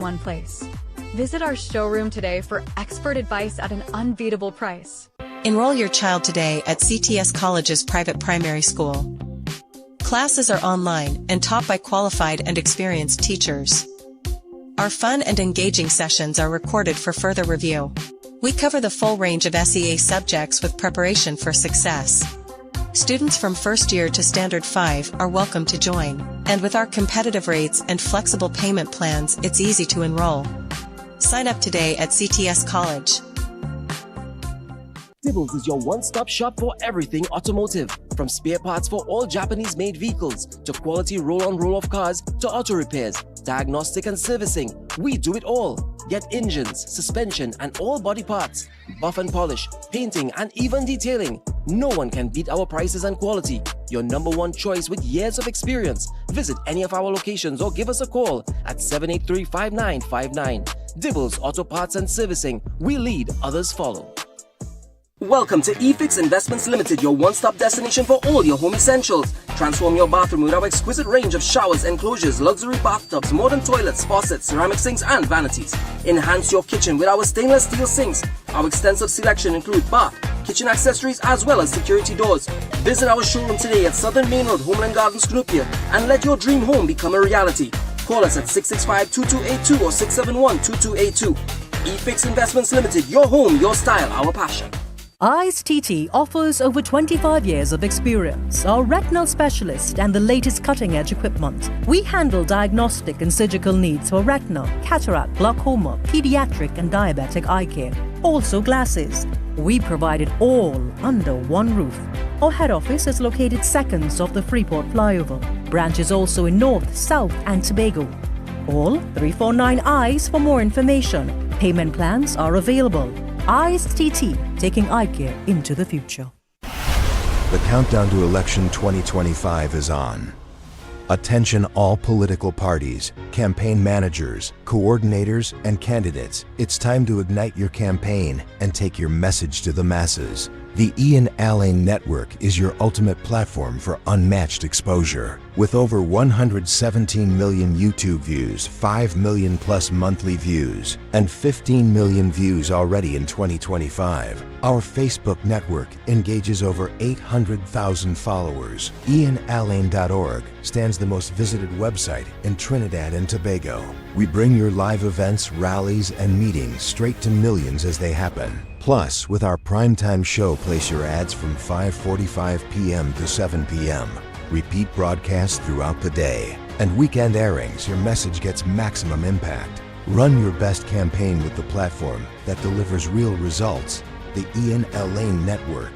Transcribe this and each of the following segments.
one place. Visit our showroom today for expert advice at an unbeatable price. Enroll your child today at CTS College's private primary school. Classes are online and taught by qualified and experienced teachers. Our fun and engaging sessions are recorded for further review. We cover the full range of SEA subjects with preparation for success. Students from first year to Standard 5 are welcome to join, and with our competitive rates and flexible payment plans, it's easy to enroll. Sign up today at CTS College. Tibbles is your one-stop shop for everything automotive. From spare parts for all Japanese-made vehicles, to quality roll-on roll-off cars, to auto repairs, diagnostic and servicing. We do it all. Get engines, suspension and all body parts, buff and polish, painting and even detailing. No one can beat our prices and quality. Your number one choice with years of experience. Visit any of our locations or give us a call at 783-5959. Dibbles Auto Parts and Servicing. We lead, others follow. Welcome to eFix Investments Limited, your one-stop destination for all your home essentials. Transform your bathroom with our exquisite range of showers, enclosures, luxury bathtubs, modern toilets, faucets, ceramic sinks and vanities. Enhance your kitchen with our stainless steel sinks. Our extensive selection includes bath, kitchen accessories as well as security doors. Visit our showroom today at Southern Main Road, Homeland Gardens, Cunupia, and let your dream home become a reality. Call us at 665-2282 or 671-2282. eFix Investments Limited, your home, your style, our passion. I.A.N offers over 25 years of experience, are retinal specialist and the latest cutting-edge equipment. We handle diagnostic and surgical needs for retina, cataract, glaucoma, pediatric and diabetic eye care. Also glasses. We provide it all under one roof. Our head office is located seconds off the Freeport flyover. Branches also in North, South and Tobago. Call 349 eyes for more information. Payment plans are available. I.A.N, taking eye care into the future. The countdown to election 2025 is on. Attention all political parties, campaign managers, coordinators, and candidates. It's time to ignite your campaign and take your message to the masses. The I.A.N network is your ultimate platform for unmatched exposure. With over 117 million YouTube views, 5 million plus monthly views, and 15 million views already in 2025, our Facebook network engages over 800,000 followers. IANALANE.org stands the most visited website in Trinidad and Tobago. We bring your live events, rallies, and meetings straight to millions as they happen. Plus, with our primetime show, place your ads from 5:45 p.m. to 7 p.m. Repeat broadcasts throughout the day. And weekend airings, your message gets maximum impact. Run your best campaign with the platform that delivers real results. The I.A.N network.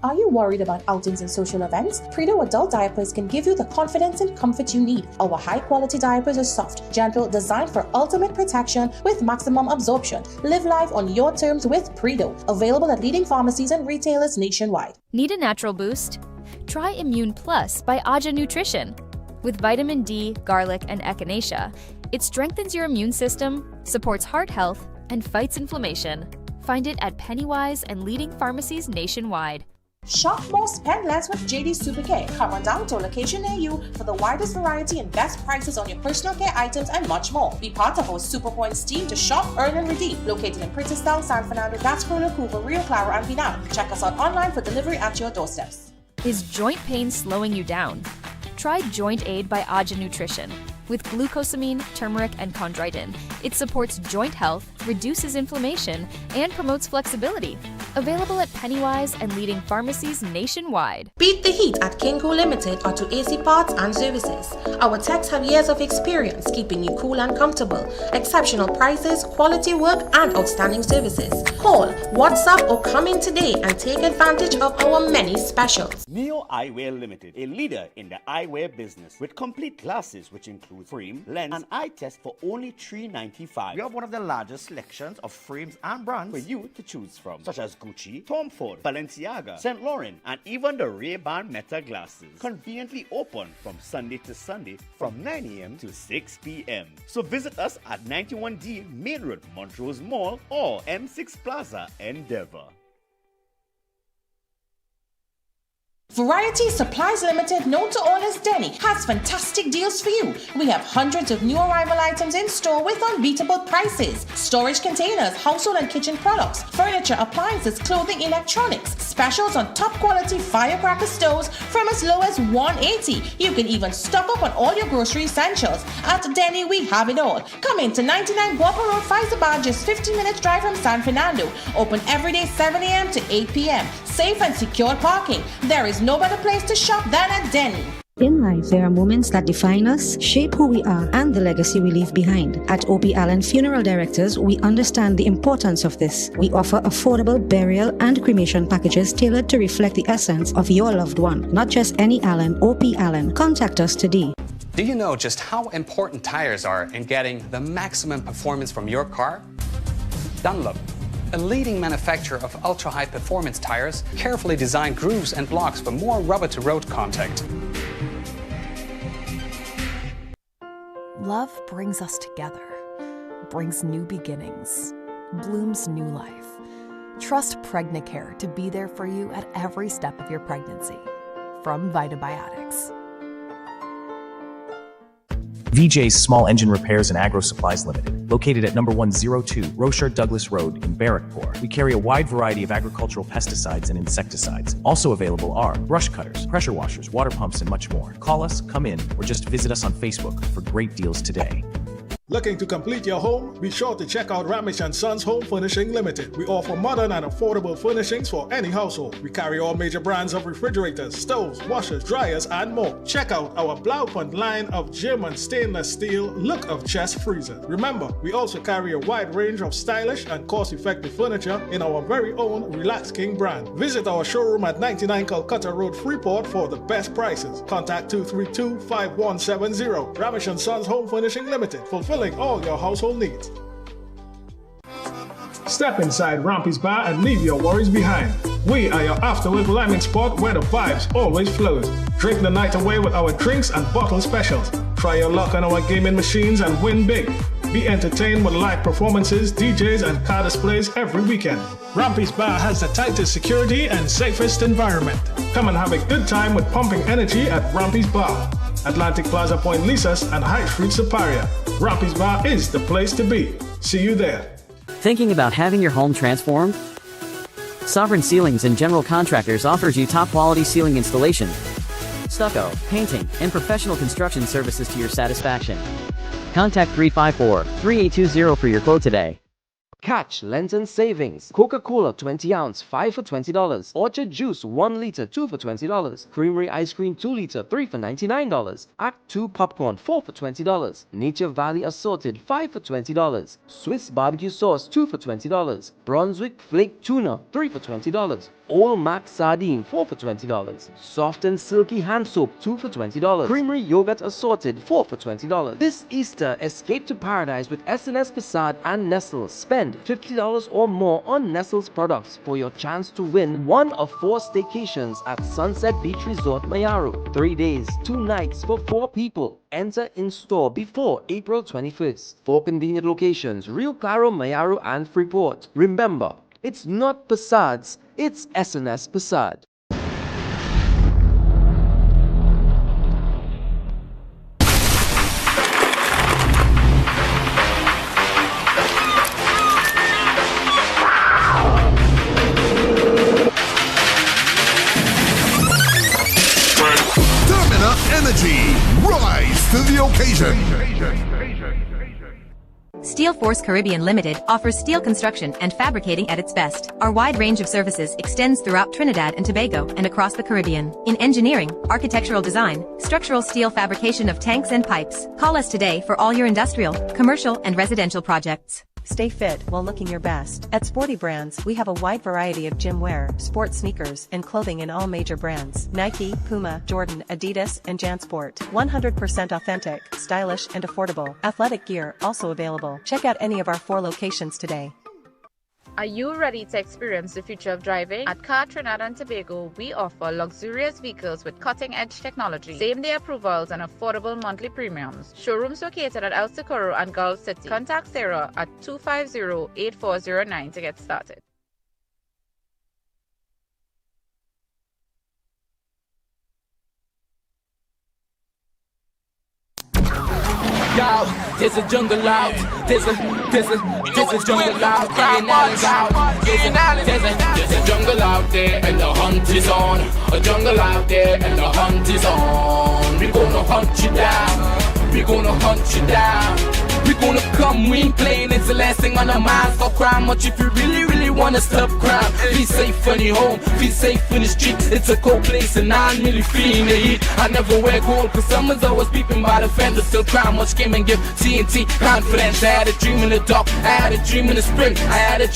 Are you worried about outings and social events? Predo Adult Diapers can give you the confidence and comfort you need. Our high-quality diapers are soft, gentle, designed for ultimate protection with maximum absorption. Live life on your terms with Predo. Available at leading pharmacies and retailers nationwide. Need a natural boost? Try Immune Plus by I.A.N Nutrition. With vitamin D, garlic, and echinacea, it strengthens your immune system, supports heart health, and fights inflammation. Find it at Pennywise and leading pharmacies nationwide. Shop more, spend less with JD Supercare. Come on down to a location near you for the widest variety and best prices on your personal care items and much more. Be part of our Super Points team to shop, earn, and redeem. Located in Pritchardstown, San Fernando, Gasparilla, Cooper, Rio Claro, and Pinal. Check us out online for delivery at your doorsteps. Is joint pain slowing you down? Try Joint Aid by I.A.N Nutrition. With glucosamine, turmeric, and chondroitin, it supports joint health, reduces inflammation, and promotes flexibility. Available at Pennywise and leading pharmacies nationwide. Beat the heat at Kinko Limited Auto AC Parts and Services. Our techs have years of experience keeping you cool and comfortable. Exceptional prices, quality work, and outstanding services. Call, WhatsApp, or come in today and take advantage of our many specials. Neo Eyewear Limited, a leader in the eyewear business with complete glasses which include frame, lens, and eye test for only $3.95. We have one of the largest selections of frames and brands for you to choose from, such as Gucci, Tom Ford, Balenciaga, St. Laurent, and even the Ray-Ban Meta glasses. Conveniently open from Sunday to Sunday from 9 a.m. to 6 p.m. So visit us at 91D Main Road, Montrose Mall, or M6 Plaza, Endeavour. Variety Supplies Limited, known to all as Denny, has fantastic deals for you. We have hundreds of new arrival items in store with unbeatable prices. Storage containers, household and kitchen products, furniture, appliances, clothing, electronics. Specials on top quality firecracker stoves from as low as $180. You can even stock up on all your grocery essentials. At Denny, we have it all. Come in to 99 Guapa Road, Faizabad, just 15 minutes drive from San Fernando. Open every day 7 a.m. to 8 p.m. Safe and secure parking. There is no better place to shop than at Denny. In life, there are moments that define us, shape who we are, and the legacy we leave behind. At I.A.N Funeral Directors, we understand the importance of this. We offer affordable burial and cremation packages tailored to reflect the essence of your loved one. Not just any Allen, I.A.N. Contact us today. Do you know just how important tires are in getting the maximum performance from your car? Dunlop, a leading manufacturer of ultra-high performance tires, carefully designed grooves and blocks for more rubber-to-road contact. Love brings us together, brings new beginnings, blooms new life. Trust Pregnacare to be there for you at every step of your pregnancy. From Vitabiotics. VJ's Small Engine Repairs and Agro Supplies Limited, located at number 102 Rocher Douglas Road in Barrackpore. We carry a wide variety of agricultural pesticides and insecticides. Also available are brush cutters, pressure washers, water pumps, and much more. Call us, come in, or just visit us on Facebook for great deals today. Looking to complete your home? Be sure to check out Ramesh & Sons Home Furnishing Limited. We offer modern and affordable furnishings for any household. We carry all major brands of refrigerators, stoves, washers, dryers, and more. Check out our Blaupunkt line of German stainless steel look of chest freezers. Remember, we also carry a wide range of stylish and cost-effective furniture in our very own Relax King brand. Visit our showroom at 99 Calcutta Road, Freeport for the best prices. Contact 232-5170. Ramesh & Sons Home Furnishing Limited. Fulfilling all your household needs. Step inside Rampy's Bar and leave your worries behind. We are your afterwork lemming spot where the vibes always flows. Drink the night away with our drinks and bottle specials. Try your luck on our gaming machines and win big. Be entertained with live performances, DJs, and car displays every weekend. Rampy's Bar has the tightest security and safest environment. Come and have a good time with pumping energy at Rampy's Bar. Atlantic Plaza Point Lisas and High Street Superior. Rampy's Bar is the place to be. See you there. Thinking about having your home transformed? Sovereign Ceilings and General Contractors offers you top quality ceiling installation, stucco, painting, and professional construction services to your satisfaction. Contact 354-3820 for your quote today. Catch Lenten Savings. Coca-Cola 20 ounce, 5 for $20. Orchard Juice 1 liter, 2 for $20. Creamery Ice Cream 2 liter, 3 for $99. Act 2 Popcorn 4 for $20. Nature Valley Assorted 5 for $20. Swiss Barbecue Sauce 2 for $20. Brunswick Flake Tuna 3 for $20. Old Mac Sardine 4 for $20. Soft and Silky Hand Soap 2 for $20. Creamery Yogurt Assorted 4 for $20. This Easter, escape to paradise with S&S Facade and Nestle. Spend $50 or more on Nestle's products for your chance to win one of 4 staycations at Sunset Beach Resort Mayaru. 3 days, 2 nights for 4 people. Enter in store before April 21st. 4 convenient locations: Rio Claro, Mayaru, and Freeport. Remember, it's not facades, it's S&S Facade. Energy, rise to the occasion. Steel Force Caribbean Limited offers steel construction and fabricating at its best. Our wide range of services extends throughout Trinidad and Tobago and across the Caribbean. In engineering, architectural design, structural steel fabrication of tanks and pipes. Call us today for all your industrial, commercial, and residential projects. Stay fit while looking your best. At Sporty Brands, we have a wide variety of gym wear, sports sneakers, and clothing in all major brands. Nike, Puma, Jordan, Adidas, and JanSport. 100% authentic, stylish, and affordable. Athletic gear also available. Check out any of our 4 locations today. Are you ready to experience the future of driving? At Trinidad and Tobago, we offer luxurious vehicles with cutting-edge technology, same-day approvals, and affordable monthly premiums. Showrooms located at El Socorro and Gulf City. Contact Sarah at 250-8409 to get started. Yo, there's a jungle out. There's a jungle out. There's a jungle out there and the hunt is on. A jungle out there and the hunt is on. We gonna hunt you down. We gonna hunt you down. We gonna come, we ain't playing, it's the last thing on our minds. Stop crime much if you really wanna stop crime. Be safe when you're home, be safe in the street. It's a cold place and I'm really feeling the heat. I never wear gold cause someone's always peeping by the fence. Still crime much came and give TNT confidence. I had a dream in the dark, I had a dream in the spring. I had a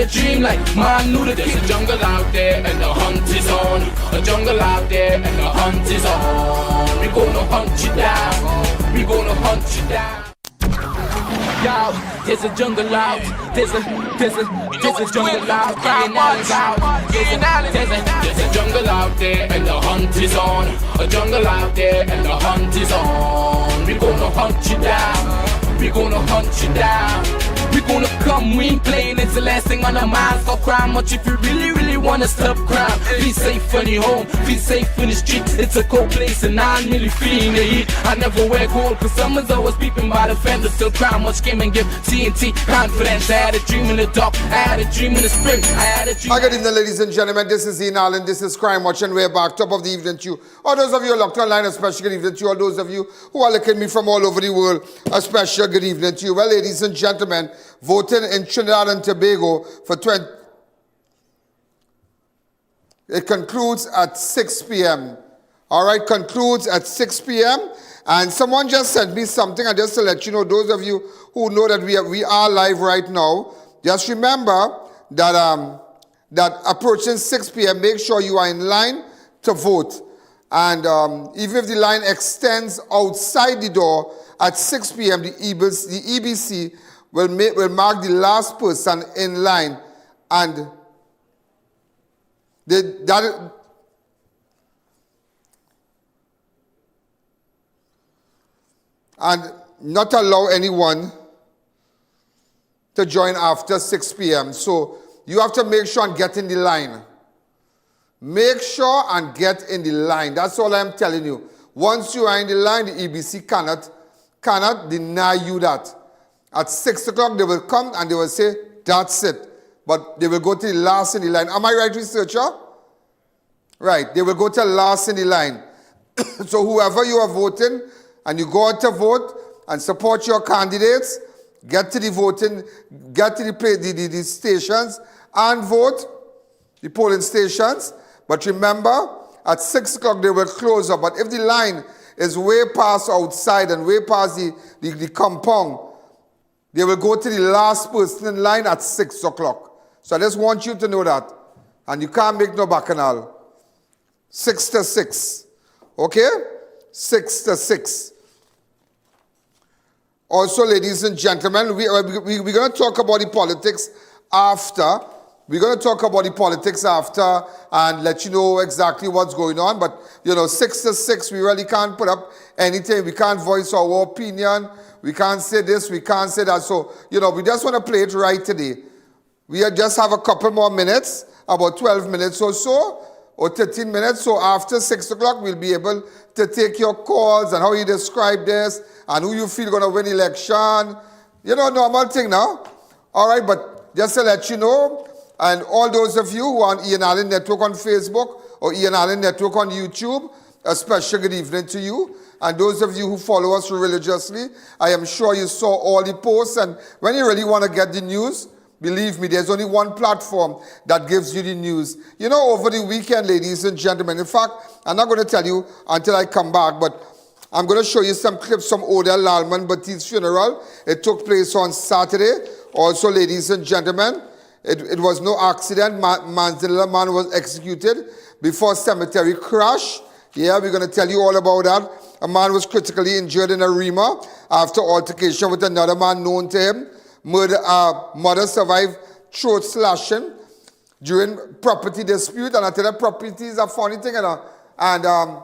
dream like man knew that there's a jungle out there and the hunt is on. A jungle out there and the hunt is on. We gonna hunt you down. We gonna hunt you down. Yo, there's a jungle out. There's a jungle out. There's a jungle out there and the hunt is on. A jungle out there and the hunt is on. We gonna hunt you down. We gonna hunt you down. We gonna come, we ain't playing, it's the last thing on our minds. Stop crime much if you really wanna stop crime. Be safe when you're home, be safe in the street. It's a cold place and I'm really feeling the heat. I never wear gold cause someone's always peeping by the fence. Still crime much came and give TNT confidence. I had a dream in the dark, I had a dream in the spring. I had a dream. Hi, good evening ladies and gentlemen, this is I.A.N. This is Crime Watch and we're back, top of the evening to you. All those of you who are locked online, a special good evening to you. All those of you who are looking at me from all over the world, a special good evening to you. Well, ladies and gentlemen, voting in Trinidad and Tobago for it concludes at 6 p.m. All right, concludes at 6 p.m. And someone just sent me something, and just to let you know, those of you who know that we are live right now, just remember that that approaching 6 p.m., make sure you are in line to vote. And even if the line extends outside the door at 6 p.m., the EBC will mark the last person in line, and and not allow anyone to join after 6 p.m. So you have to make sure and get in the line. Make sure and get in the line. That's all I'm telling you. Once you are in the line, the EBC cannot deny you that. At 6 o'clock, they will come and they will say, that's it. But they will go to the last in the line. Am I right, researcher? Right. They will go to the last in the line. So whoever you are voting, and you go out to vote and support your candidates, get to the voting, get to the stations and vote, the polling stations. But remember, at 6 o'clock, they will close up. But if the line is way past outside and way past the compound, they will go to the last person in line at 6 o'clock. So I just want you to know that. And you can't make no bacchanal. 6 to 6. Okay? 6 to 6. Also, ladies and gentlemen, we're going to talk about the politics after. We're going to talk about the politics after and let you know exactly what's going on. But, 6 to 6, we really can't put up anything. We can't voice our opinion. We can't say this, we can't say that. So, we just want to play it right today. We just have a couple more minutes, about 12 minutes or so, or 13 minutes. So after 6 o'clock, we'll be able to take your calls and how you describe this and who you feel going to win election. Normal thing now. All right, but just to let you know, and all those of you who are on I.A.N. Network on Facebook or I.A.N. Network on YouTube, a special good evening to you. And those of you who follow us religiously, I am sure you saw all the posts. And when you really want to get the news, believe me, there's only one platform that gives you the news. Over the weekend, ladies and gentlemen, in fact, I'm not going to tell you until I come back, but I'm going to show you some clips from Odell Lalman Batti's funeral. It took place on Saturday. Also, ladies and gentlemen, it was no accident. Manzanilla man was executed before cemetery crash. Yeah, we're going to tell you all about that. A man was critically injured in Arima after altercation with another man known to him. Mother survived throat slashing during property dispute. And I tell you, property is a funny thing. And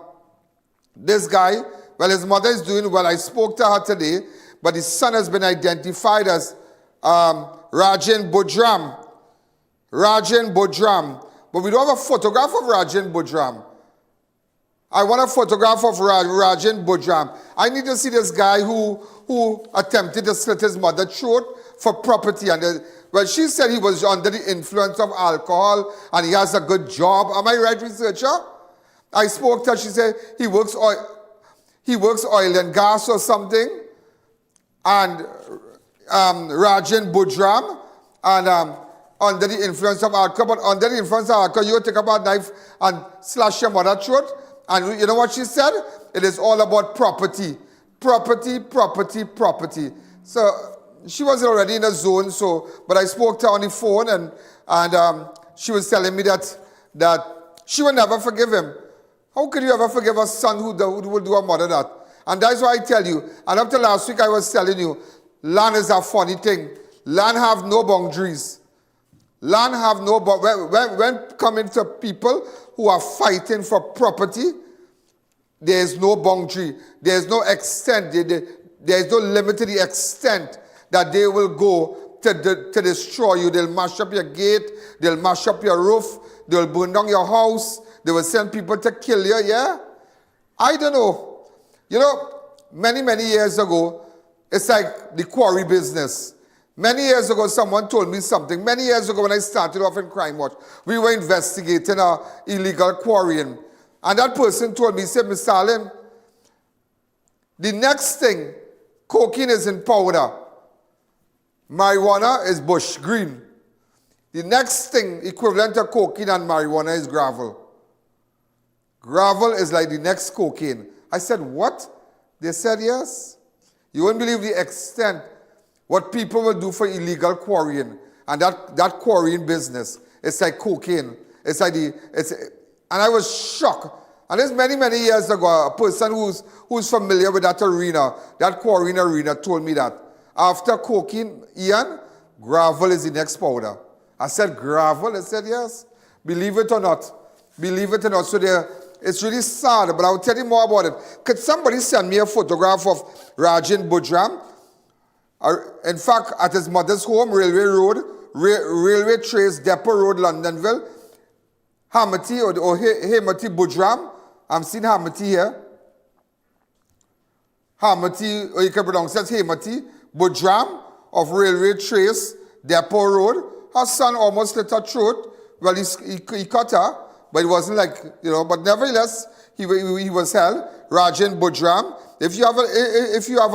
this guy, well, his mother is doing well. I spoke to her today. But his son has been identified as Rajan Budram. Rajan Budram. But we don't have a photograph of Rajan Budram. I want a photograph of Rajan Bujram. I need to see this guy who attempted to slit his mother's throat for property. And well, she said he was under the influence of alcohol and he has a good job. Am I right, researcher? I spoke to her. She said he works oil and gas or something. And Rajan Bujram, and under the influence of alcohol. But under the influence of alcohol, you take up a knife and slash your mother's throat. And you know what she said? It is all about property. Property, property, property. So she was already in a zone, but I spoke to her on the phone and she was telling me that she will never forgive him. How could you ever forgive a son who would do a mother that? And that's why I tell you, and up to last week I was telling you, land is a funny thing. Land have no boundaries. Land have no boundaries. When coming to people who are fighting for property, there is no boundary. There is no extent. There is no limit to the extent that they will go to destroy you. They'll mash up your gate. They'll mash up your roof. They'll burn down your house. They will send people to kill you, yeah? I don't know. You know, many, many years ago, it's like the quarry business. Many years ago, someone told me something. Many years ago, when I started off in Crime Watch, we were investigating illegal quarrying. And that person told me, he said, Mr. Allen, the next thing, cocaine is in powder. Marijuana is bush green. The next thing equivalent to cocaine and marijuana is gravel. Gravel is like the next cocaine. I said, what? They said, yes. You won't believe the extent what people will do for illegal quarrying. And that quarrying business, it's like cocaine. It's like and I was shocked. And this many, many years ago, a person who's familiar with that arena, that quarrying arena, told me that after cocaine, I.A.N, gravel is the next powder. I said, gravel? They said, yes. Believe it or not. Believe it or not. So it's really sad, but I'll tell you more about it. Could somebody send me a photograph of Rajan Bujram? In fact, at his mother's home, Railway Road, Railway Trace, Depot Road, Londonville, Hamati or Hemati Bujram. I'm seeing Hamati here. Hamati, or you can pronounce it Hemati Bujram of Railway Trace, Depot Road. Her son almost slit her throat. Well, he cut her, but it wasn't like, but nevertheless, he was held. Rajan Bujram. If you have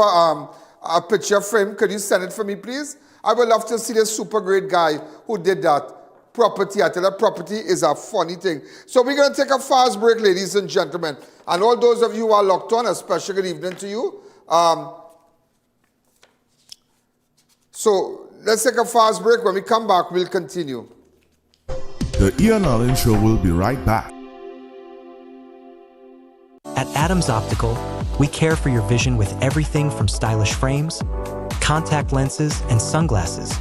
a picture frame, could you send it for me, please? I would love to see this super great guy who did that. Property, I tell you, property is a funny thing. So we're going to take a fast break, ladies and gentlemen. And all those of you who are locked on, a special good evening to you. So let's take a fast break. When we come back, we'll continue. The I.A.N Show will be right back. At Adams Optical, we care for your vision with everything from stylish frames, contact lenses, and sunglasses,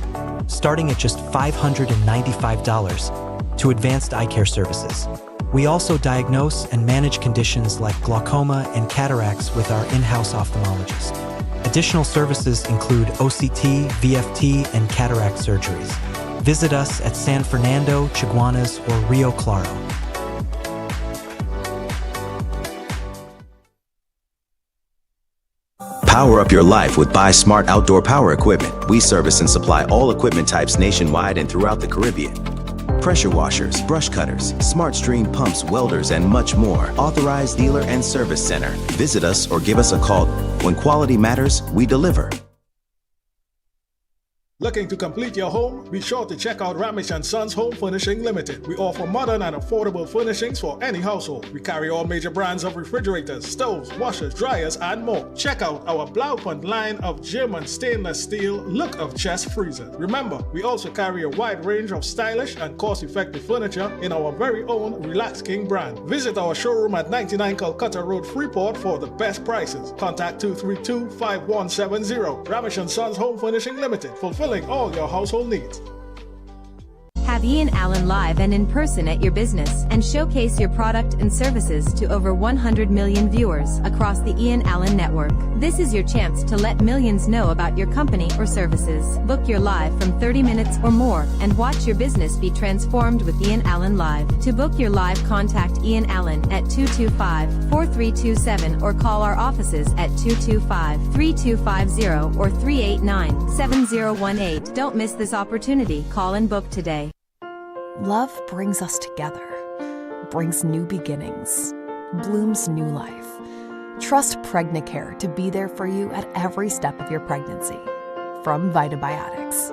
starting at just $595, to advanced eye care services. We also diagnose and manage conditions like glaucoma and cataracts with our in-house ophthalmologist. Additional services include OCT, VFT, and cataract surgeries. Visit us at San Fernando, Chaguanas, or Rio Claro. Power up your life with Buy Smart Outdoor Power Equipment. We service and supply all equipment types nationwide and throughout the Caribbean. Pressure washers, brush cutters, smart stream pumps, welders, and much more. Authorized dealer and service center. Visit us or give us a call. When quality matters, we deliver. Looking to complete your home? Be sure to check out Ramesh & Sons Home Furnishing Limited. We offer modern and affordable furnishings for any household. We carry all major brands of refrigerators, stoves, washers, dryers, and more. Check out our Blaupunkt line of German stainless steel look of chest freezers. Remember, we also carry a wide range of stylish and cost-effective furniture in our very own Relax King brand. Visit our showroom at 99 Calcutta Road, Freeport for the best prices. Contact 232-5170. Ramesh & Sons Home Furnishing Limited. Fulfilling all your household needs. Have Ian Allen live and in person at your business and showcase your product and services to over 100 million viewers across the Ian Allen network. This is your chance to let millions know about your company or services. Book your live from 30 minutes or more and watch your business be transformed with Ian Allen Live. To book your live, contact Ian Allen at 225-4327 or call our offices at 225-3250 or 389-7018. Don't miss this opportunity. Call and book today. Love brings us together, brings new beginnings, blooms new life. Trust Pregnacare to be there for you at every step of your pregnancy. From Vitabiotics.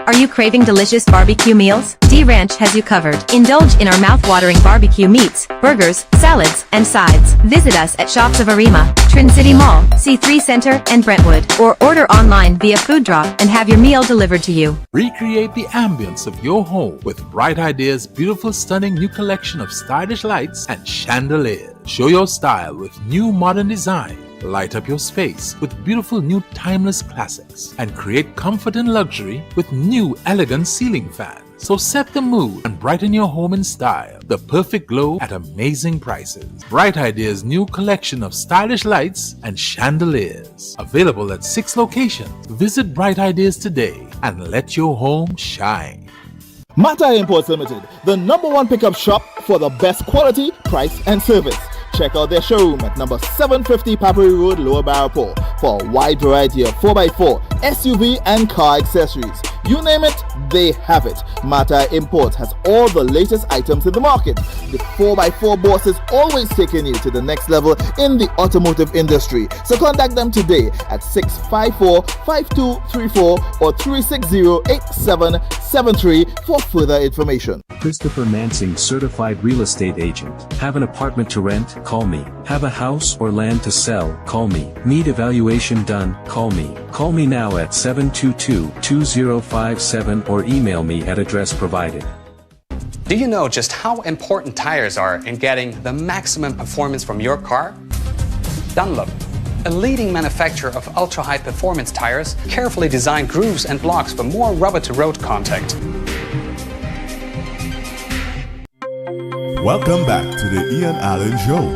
Are you craving delicious barbecue meals? D-Ranch has you covered. Indulge in our mouth-watering barbecue meats, burgers, salads, and sides. Visit us at Shops of Arima, Trin City Mall, C3 Center, and Brentwood, or order online via Food Drop and have your meal delivered to you. Recreate the ambience of your home with Bright Ideas' beautiful, stunning new collection of stylish lights and chandeliers. Show your style with new modern design. Light up your space with beautiful new timeless classics and create comfort and luxury with new elegant ceiling fans. So set the mood and brighten your home in style. The perfect glow at amazing prices. Bright Ideas' new collection of stylish lights and chandeliers. Available at 6 locations. Visit Bright Ideas today and let your home shine. Mata Imports Limited, the #1 pickup shop for the best quality, price, and service. Check out their showroom at number 750 Papari Road, Lower Barrapore, for a wide variety of 4x4, SUV, and car accessories. You name it, they have it. Mata Imports has all the latest items in the market. The 4x4 boss is always taking you to the next level in the automotive industry. So contact them today at 654-5234 or 360-8773 for further information. Christopher Mansing, certified real estate agent. Have an apartment to rent? Call me. Have a house or land to sell? Call me. Need evaluation done? Call me. Call me now at 722-2057 or email me at address provided. Do you know just how important tires are in getting the maximum performance from your car? Dunlop, a leading manufacturer of ultra-high performance tires, carefully designed grooves and blocks for more rubber-to-road contact. Welcome back to the I.A.N. Allen Show.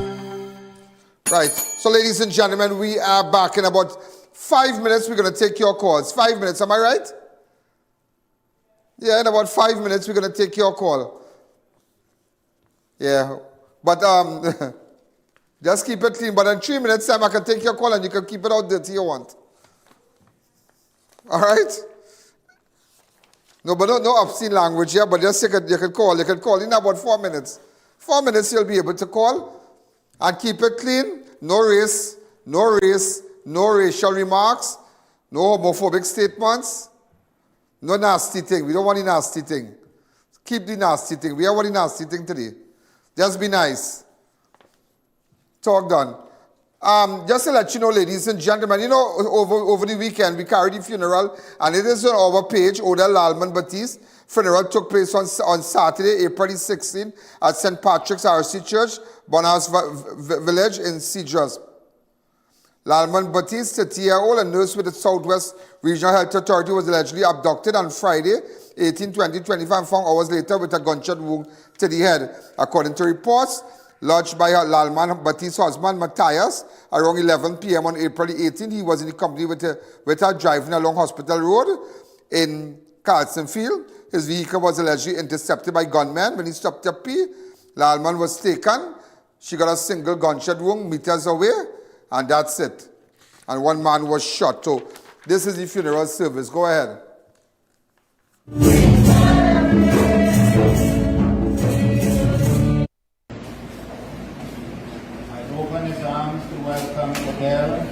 Right, so ladies and gentlemen, we are back in about 5 minutes. We're going to take your calls. 5 minutes, am I right? Yeah, in about 5 minutes, we're going to take your call. Yeah, but just keep it clean. But in 3 minutes' time, I can take your call and you can keep it out dirty you want. All right? No, but no obscene language here, but just you can call. You can call in about 4 minutes. 4 minutes, you'll be able to call and keep it clean. No race, no racial remarks, no homophobic statements, no nasty thing. We don't want the nasty thing. Keep the nasty thing. We have want the nasty thing today. Just be nice. Talk done. Just to let you know, ladies and gentlemen, you know, over the weekend, we carried the funeral, and it is on our page, Oda Lalman Baptiste. Funeral took place on Saturday, April 16th, at St. Patrick's RC Church, Bonhouse Village in Cedars. Lalman Baptiste, 30-year-old and nurse with the Southwest Regional Health Authority, was allegedly abducted on Friday, 18/20/25, and found hours later with a gunshot wound to the head. According to reports lodged by Lalman Baptiste's husband, Matthias, around 11 p.m. on April 18th, he was in the company with her driving along Hospital Road in Carlsonfield. His vehicle was allegedly intercepted by gunmen. When he stopped to pee, Lalman was taken. She got a single gunshot wound meters away, and that's it. And one man was shot. So this is the funeral service. Go ahead. Open his arms to welcome Adele.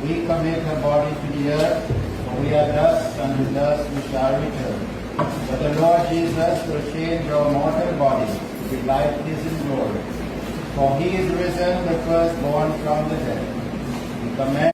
We commit her body to the earth, for we are dust, and with dust we shall return. But the Lord Jesus will change our mortal body to be like his in glory. For he is risen, the firstborn from the dead. We commend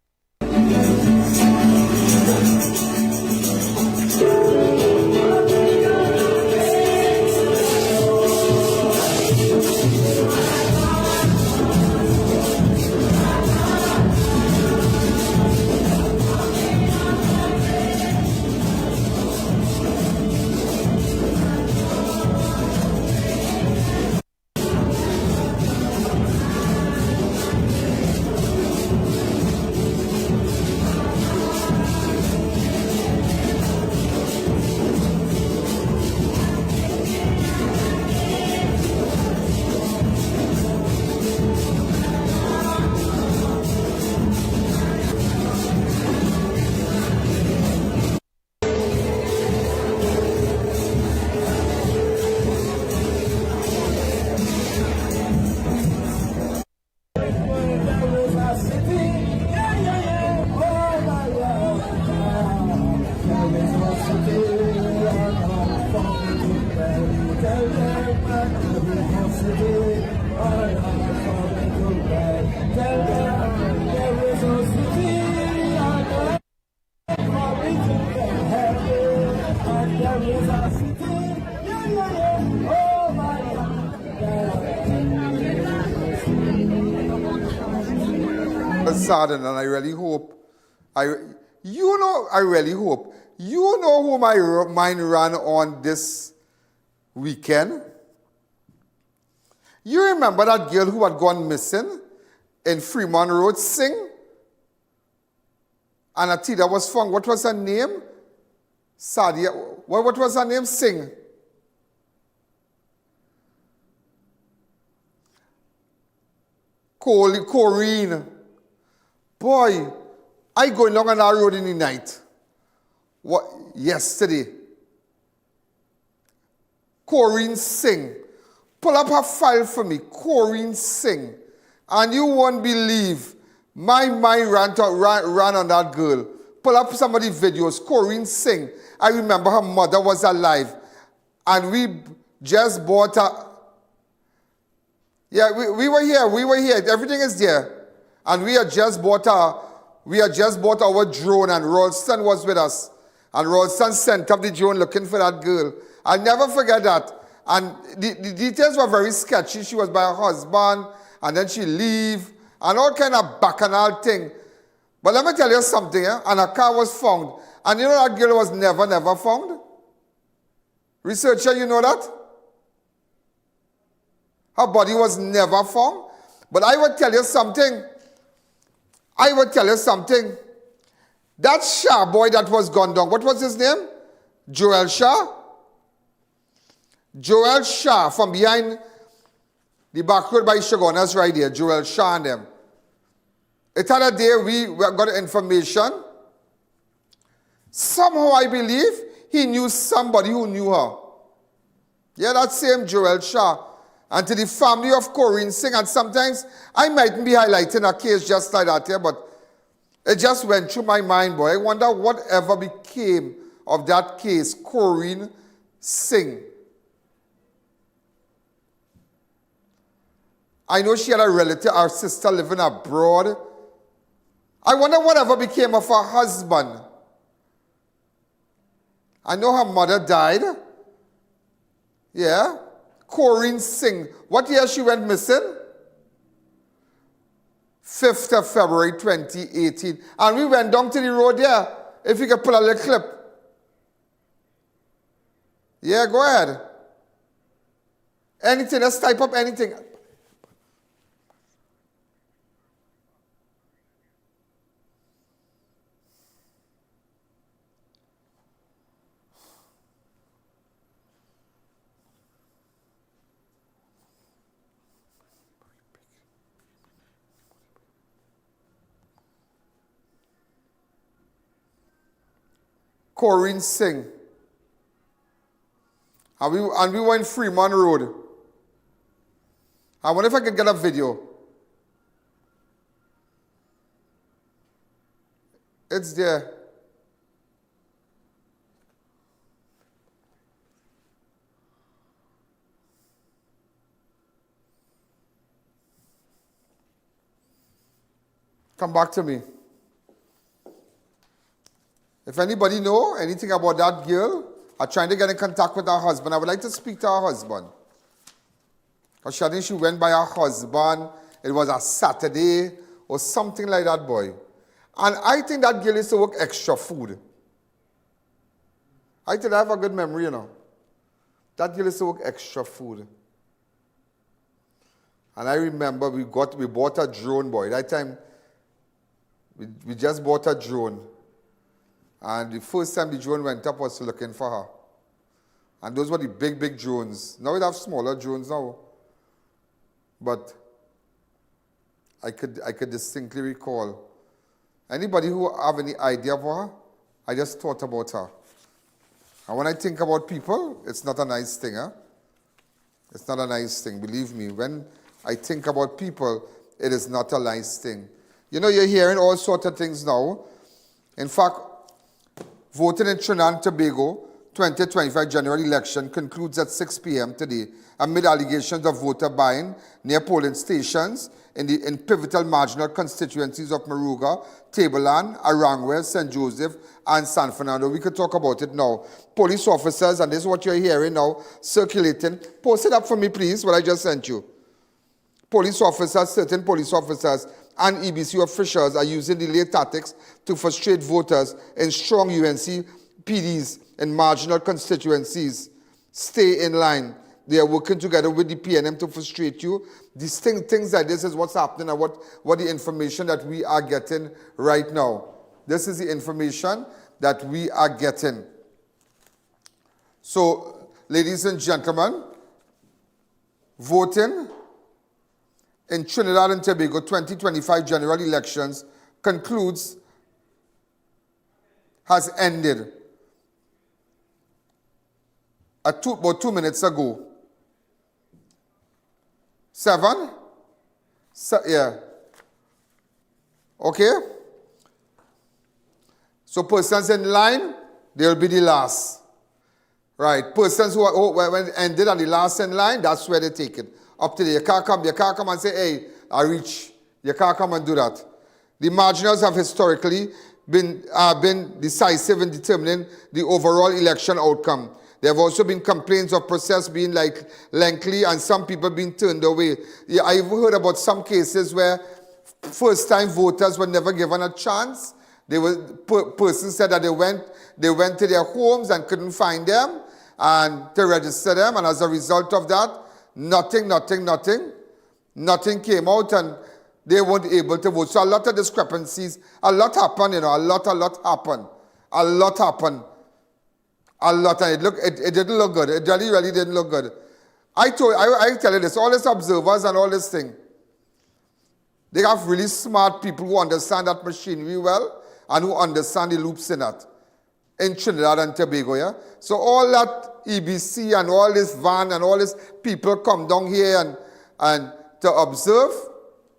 Saddened, and I really hope, I really hope, you know who my mind ran on this weekend? You remember that girl who had gone missing in Fremont Road, Sing? And Atida was found. What was her name? Sadia. What was her name? Sing. Corrine. Boy, I going along on that road in the night. What? Yesterday. Corrine Singh. Pull up her file for me. Corrine Singh. And you won't believe my mind ran on that girl. Pull up some of the videos. Corrine Singh. I remember her mother was alive. And we just bought her. Yeah, we were here. Everything is there. And we had just bought our drone, and Ralston was with us. And Ralston sent up the drone looking for that girl. I'll never forget that. And the details were very sketchy. She was by her husband, and then she leave, and all kind of bacchanal thing. But let me tell you something, and her car was found. And you know that girl was never found? Researcher, you know that? Her body was never found. But I would tell you something. That Shah boy that was gone down, what was his name? Joel Shah? Joel Shah from behind the back road by Shogunas right there. Joel Shah and them. It had a day we got information. Somehow I believe he knew somebody who knew her. Yeah, that same Joel Shah. And to the family of Corrine Singh, and sometimes I mightn't be highlighting a case just like that here, but it just went through my mind, boy. I wonder whatever became of that case, Corrine Singh. I know she had a relative, our sister living abroad. I wonder whatever became of her husband. I know her mother died. Yeah. Corrine Singh. What year she went missing? 5th of February 2018. And we went down to the road there. If you could pull a little clip. Yeah, go ahead. Anything, let's type up anything. Corrine Singh. And we were in Fremont Road. I wonder if I could get a video. It's there. Come back to me. If anybody know anything about that girl, are trying to get in contact with her husband, I would like to speak to her husband. Because I think she went by her husband, it was a Saturday or something like that, boy. And I think that girl used to work extra food. I think I have a good memory, you know. That girl used to work extra food. And I remember we bought a drone, boy. That time, we just bought a drone. And the first time the drone went up was looking for her. And those were the big drones. Now we have smaller drones now. But I could distinctly recall. Anybody who have any idea of her, I just thought about her. And when I think about people, it's not a nice thing, huh? It's not a nice thing, believe me. When I think about people, it is not a nice thing. You know, you're hearing all sorts of things now. In fact, voting in Trinidad and Tobago, 2025 general election concludes at 6 p.m. today amid allegations of voter buying near polling stations in pivotal marginal constituencies of Moruga, Tableland, Arangwe, St. Joseph, and San Fernando. We could talk about it now. Police officers, and this is what you're hearing now, circulating. Post it up for me, please, what I just sent you. Police officers, certain police officers, and EBC officials are using delay tactics to frustrate voters in strong UNC PDs in marginal constituencies. Stay in line. They are working together with the PNM to frustrate you. These things like this is what's happening and what the information that we are getting right now. This is the information that we are getting. So, ladies and gentlemen, voting in Trinidad and Tobago 2025 general elections has ended about 2 minutes ago. 7? Yeah. Okay? So persons in line, they'll be the last. Right. Persons when it ended on the last in line, that's where they take it. Up to there. You can't come and say, hey, I reach. You can't come and do that. The marginals have historically been decisive in determining the overall election outcome. There have also been complaints of process being lengthy and some people being turned away. Yeah, I've heard about some cases where first-time voters were never given a chance. Persons said that they went to their homes and couldn't find them and to register them, and as a result of that, nothing came out and they weren't able to vote. So a lot of discrepancies, a lot happened, a lot happened. And it didn't look good. It really didn't look good. I tell you this, all these observers and all this thing, they have really smart people who understand that machinery well and who understand the loops in it. In Trinidad and Tobago, yeah? So all that EBC and all this van and all these people come down here and to observe,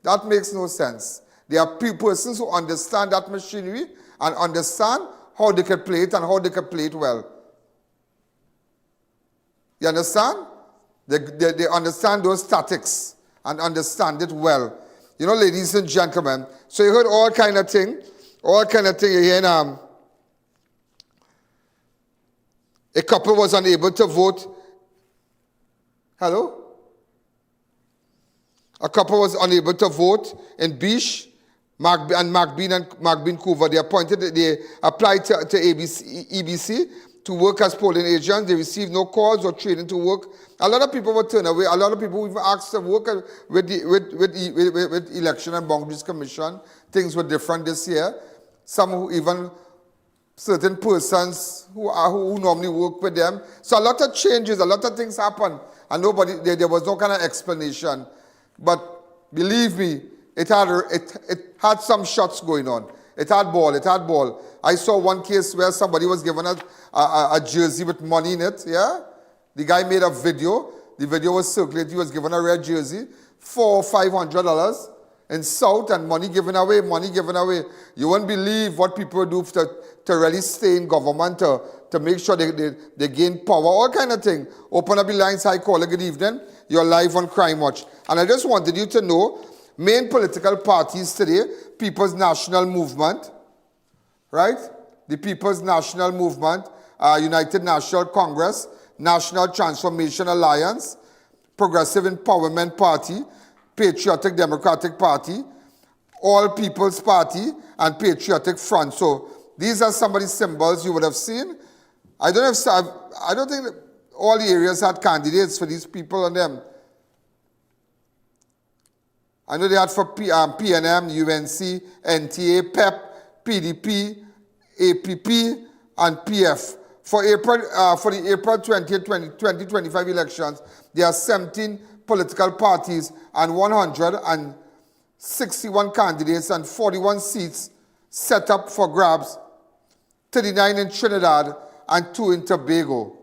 that makes no sense. There are persons who understand that machinery and understand how they can play it and how they can play it well. You understand? They understand those tactics and understand it well. You know, ladies and gentlemen, so you heard all kind of thing you hear. A couple was unable to vote. Hello? A couple was unable to vote in Bish, McBean Coover. They applied to EBC to work as polling agents. They received no calls or training to work. A lot of people were turned away. A lot of people even asked to work with Election and Boundaries Commission. Things were different this year. Certain persons who normally work with them. So a lot of changes, a lot of things happened, and there was no kind of explanation. But believe me, it had some shots going on. It had ball. I saw one case where somebody was given a jersey with money in it, yeah? The guy made a video. The video was circulated. He was given a red jersey, $400 or $500 in South, and money given away. You won't believe what people do to really stay in government, to make sure they gain power, all kind of thing. Open up the lines, hi caller, good evening. You're live on Crime Watch. And I just wanted you to know, main political parties today, People's National Movement, right? The People's National Movement, United National Congress, National Transformation Alliance, Progressive Empowerment Party, Patriotic Democratic Party, All People's Party, and Patriotic Front. So these are some of the symbols you would have seen. I don't think that all the areas had candidates for these people on them. I know they had for PNM, UNC, NTA, PEP, PDP, APP, and PF. For the April 20th, 2025 elections, there are 17 political parties and 161 candidates and 41 seats set up for grabs, 39 in Trinidad and 2 in Tobago.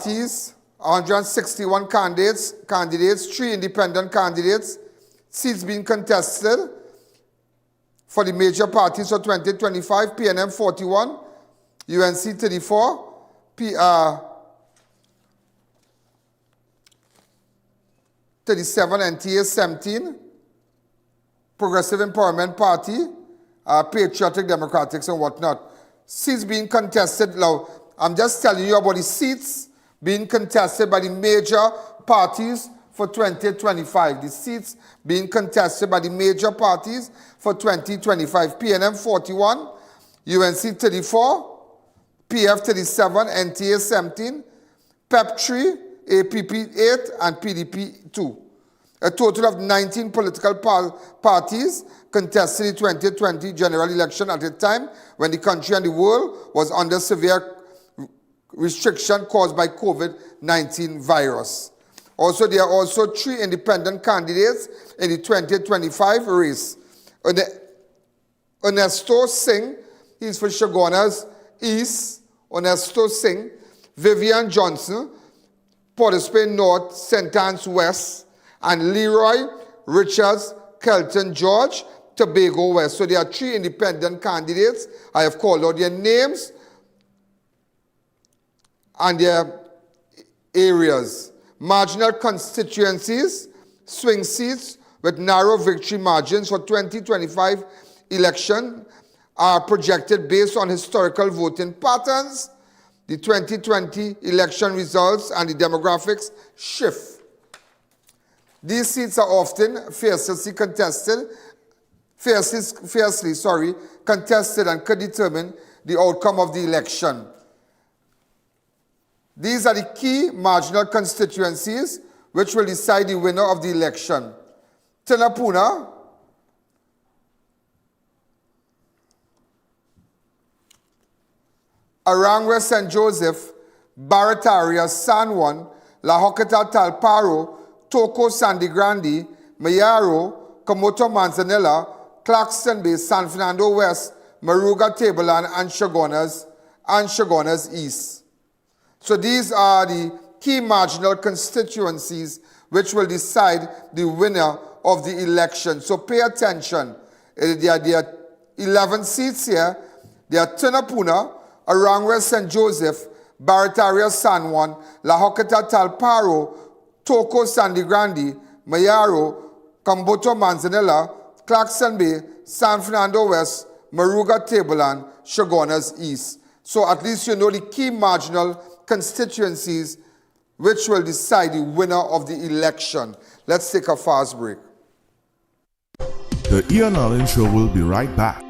Parties, 161 candidates, 3 independent candidates. Seats being contested for the major parties for 2025, PNM 41, UNC 34, 37, NTA 17, Progressive Empowerment Party, Patriotic Democrats and whatnot. Seats being contested. Now, I'm just telling you about the seats being contested by the major parties for 2025. The seats being contested by the major parties for 2025. PNM 41, UNC 34, PF 37, NTA 17, PEP 3, APP 8, and PDP 2. A total of 19 political parties contested the 2020 general election at a time when the country and the world was under severe restriction caused by COVID-19 virus. Also, there are also 3 independent candidates in the 2025 race. Ernesto Singh, he's for Chaguanas East, Ernesto Singh, Vivian Johnson, Port of Spain North, St. Anne's West, and Leroy Richards Kelton George, Tobago West. So there are 3 independent candidates. I have called out their names and their areas. Marginal constituencies, swing seats with narrow victory margins for 2025 election are projected based on historical voting patterns, the 2020 election results, and the demographics shift. These seats are often fiercely contested and could determine the outcome of the election. These are the key marginal constituencies which will decide the winner of the election. Tunapuna, Arangua St. Joseph, Barataria, San Juan, La Joqueta Talparo, Toco Sandy Grande, Mayaro, Comoto Manzanilla, Claxton Bay, San Fernando West, Moruga, Tableland, and Chaguanas East. So these are the key marginal constituencies which will decide the winner of the election. So pay attention. There are 11 seats here. There are Tunapuna, Arangua St. Joseph, Barataria San Juan, La Joqueta Talparo, Toco Sandy Grande, Mayaro, Camboto Manzanilla, Claxton Bay, San Fernando West, Moruga, Tableland, Chaguanas East. So at least you know the key marginal constituencies which will decide the winner of the election. Let's take a fast break. The I.A.N Show will be right back.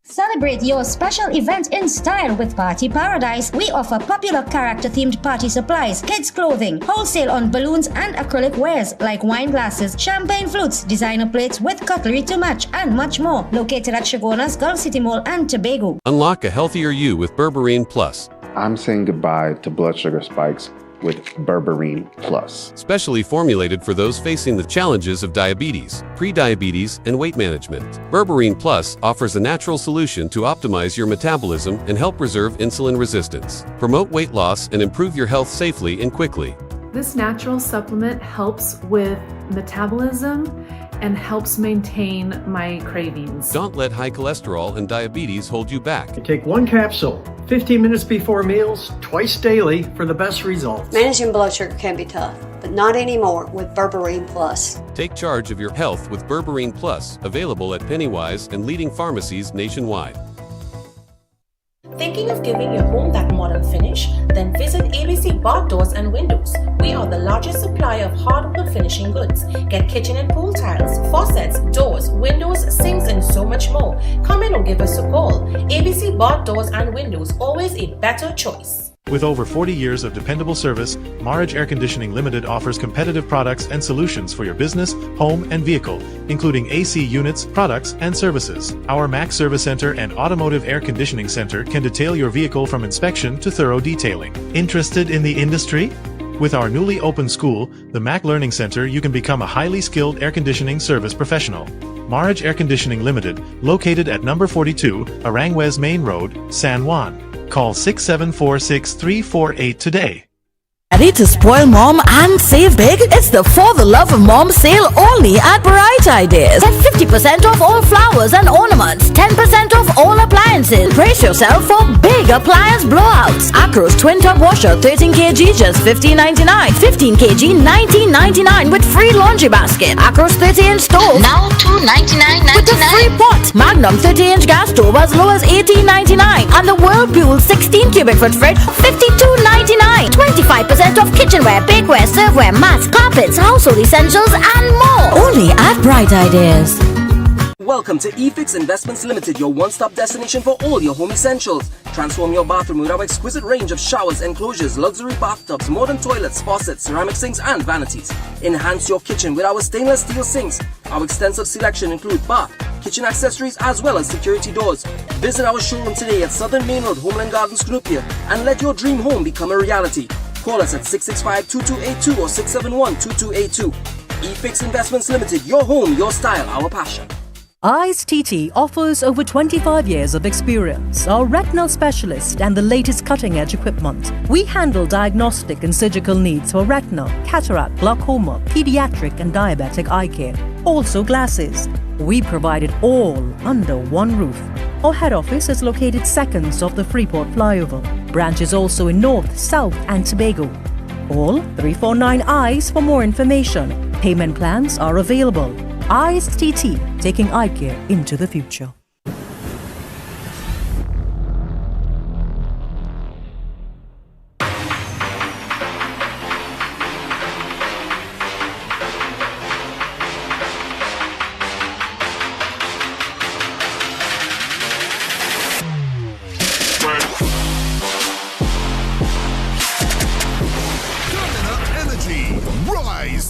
Celebrate your special event in style with Party Paradise. We offer popular character-themed party supplies, kids' clothing, wholesale on balloons and acrylic wares like wine glasses, champagne flutes, designer plates with cutlery to match, and much more. Located at Chaguanas, Gulf City Mall, and Tobago. Unlock a healthier you with Berberine Plus. I'm saying goodbye to blood sugar spikes with Berberine Plus. Specially formulated for those facing the challenges of diabetes, pre-diabetes, and weight management. Berberine Plus offers a natural solution to optimize your metabolism and help preserve insulin resistance, promote weight loss, and improve your health safely and quickly. This natural supplement helps with metabolism and helps maintain my cravings. Don't let high cholesterol and diabetes hold you back. Take 1 capsule 15 minutes before meals, twice daily for the best results. Managing blood sugar can be tough, but not anymore with Berberine Plus. Take charge of your health with Berberine Plus, available at Pennywise and leading pharmacies nationwide. Thinking of giving your home that modern finish? Then visit ABC Bar Doors and Windows. We are the largest supplier of hardwood finishing goods. Get kitchen and pool tiles, faucets, doors, windows, sinks, and so much more. Come in or give us a call. ABC Bar Doors and Windows, always a better choice. With over 40 years of dependable service, Marge Air Conditioning Limited offers competitive products and solutions for your business, home, and vehicle, including AC units, products, and services. Our MAC Service Center and Automotive Air Conditioning Center can detail your vehicle from inspection to thorough detailing. Interested in the industry? With our newly opened school, the MAC Learning Center, you can become a highly skilled air conditioning service professional. Marge Air Conditioning Limited, located at number 42, Aranguez Main Road, San Juan. Call 674-6348 today. Ready to spoil mom and save big? It's the For the Love of Mom sale only at Bright Ideas. Get 50% off all flowers and ornaments, 10% off all appliances. Brace yourself for big appliance blowouts. Acros Twin Tub Washer 13 kg just $15.99, 15 kg $19.99 with free laundry basket. Acros 30-inch stove now $299.99 with a free pot. Magnum 30-inch gas stove as low as $18.99 and the Whirlpool 16 cubic foot fridge $52.99. 25% off kitchenware, bakeware, serveware, mats, carpets, household essentials, and more. Only at Bright Ideas. Welcome to eFix Investments Limited, your one-stop destination for all your home essentials. Transform your bathroom with our exquisite range of showers, enclosures, luxury bathtubs, modern toilets, faucets, ceramic sinks, and vanities. Enhance your kitchen with our stainless steel sinks. Our extensive selection includes bath, kitchen accessories, as well as security doors. Visit our showroom today at Southern Main Road, Homeland Gardens, Cunupia, and let your dream home become a reality. Call us at 665-2282 or 671-2282. eFix Investments Limited, your home, your style, our passion. I.A.N offers over 25 years of experience, are retinal specialist and the latest cutting-edge equipment. We handle diagnostic and surgical needs for retina, cataract, glaucoma, pediatric and diabetic eye care, also glasses. We provide it all under one roof. Our head office is located seconds off the Freeport flyover. Branches also in North, South and Tobago. Call 349 EYES for more information. Payment plans are available. I.A.N, taking eye care into the future.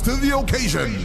To the occasion.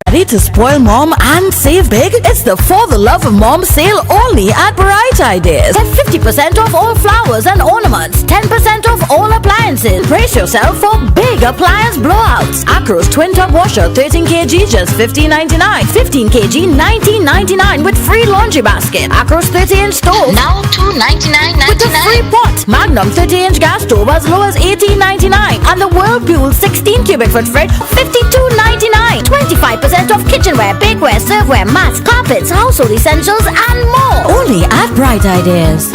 Ready to spoil mom and save big? It's the For the Love of Mom sale only at Bright Ideas. Get 50% off all flowers and ornaments, 10% off all appliances. Brace yourself for big appliance blowouts. Acros Twin Tub Washer 13 kg just $15.99, 15 kg $19.99 with free laundry basket. Acros 30-inch stove now $299.99 with a free pot. Magnum 30-inch gas stove as low as $18.99 and the Whirlpool 16 cubic foot fridge $52.99. 25% off kitchenware, bakeware, serveware, mats, carpets, household essentials, and more. Only at Bright Ideas.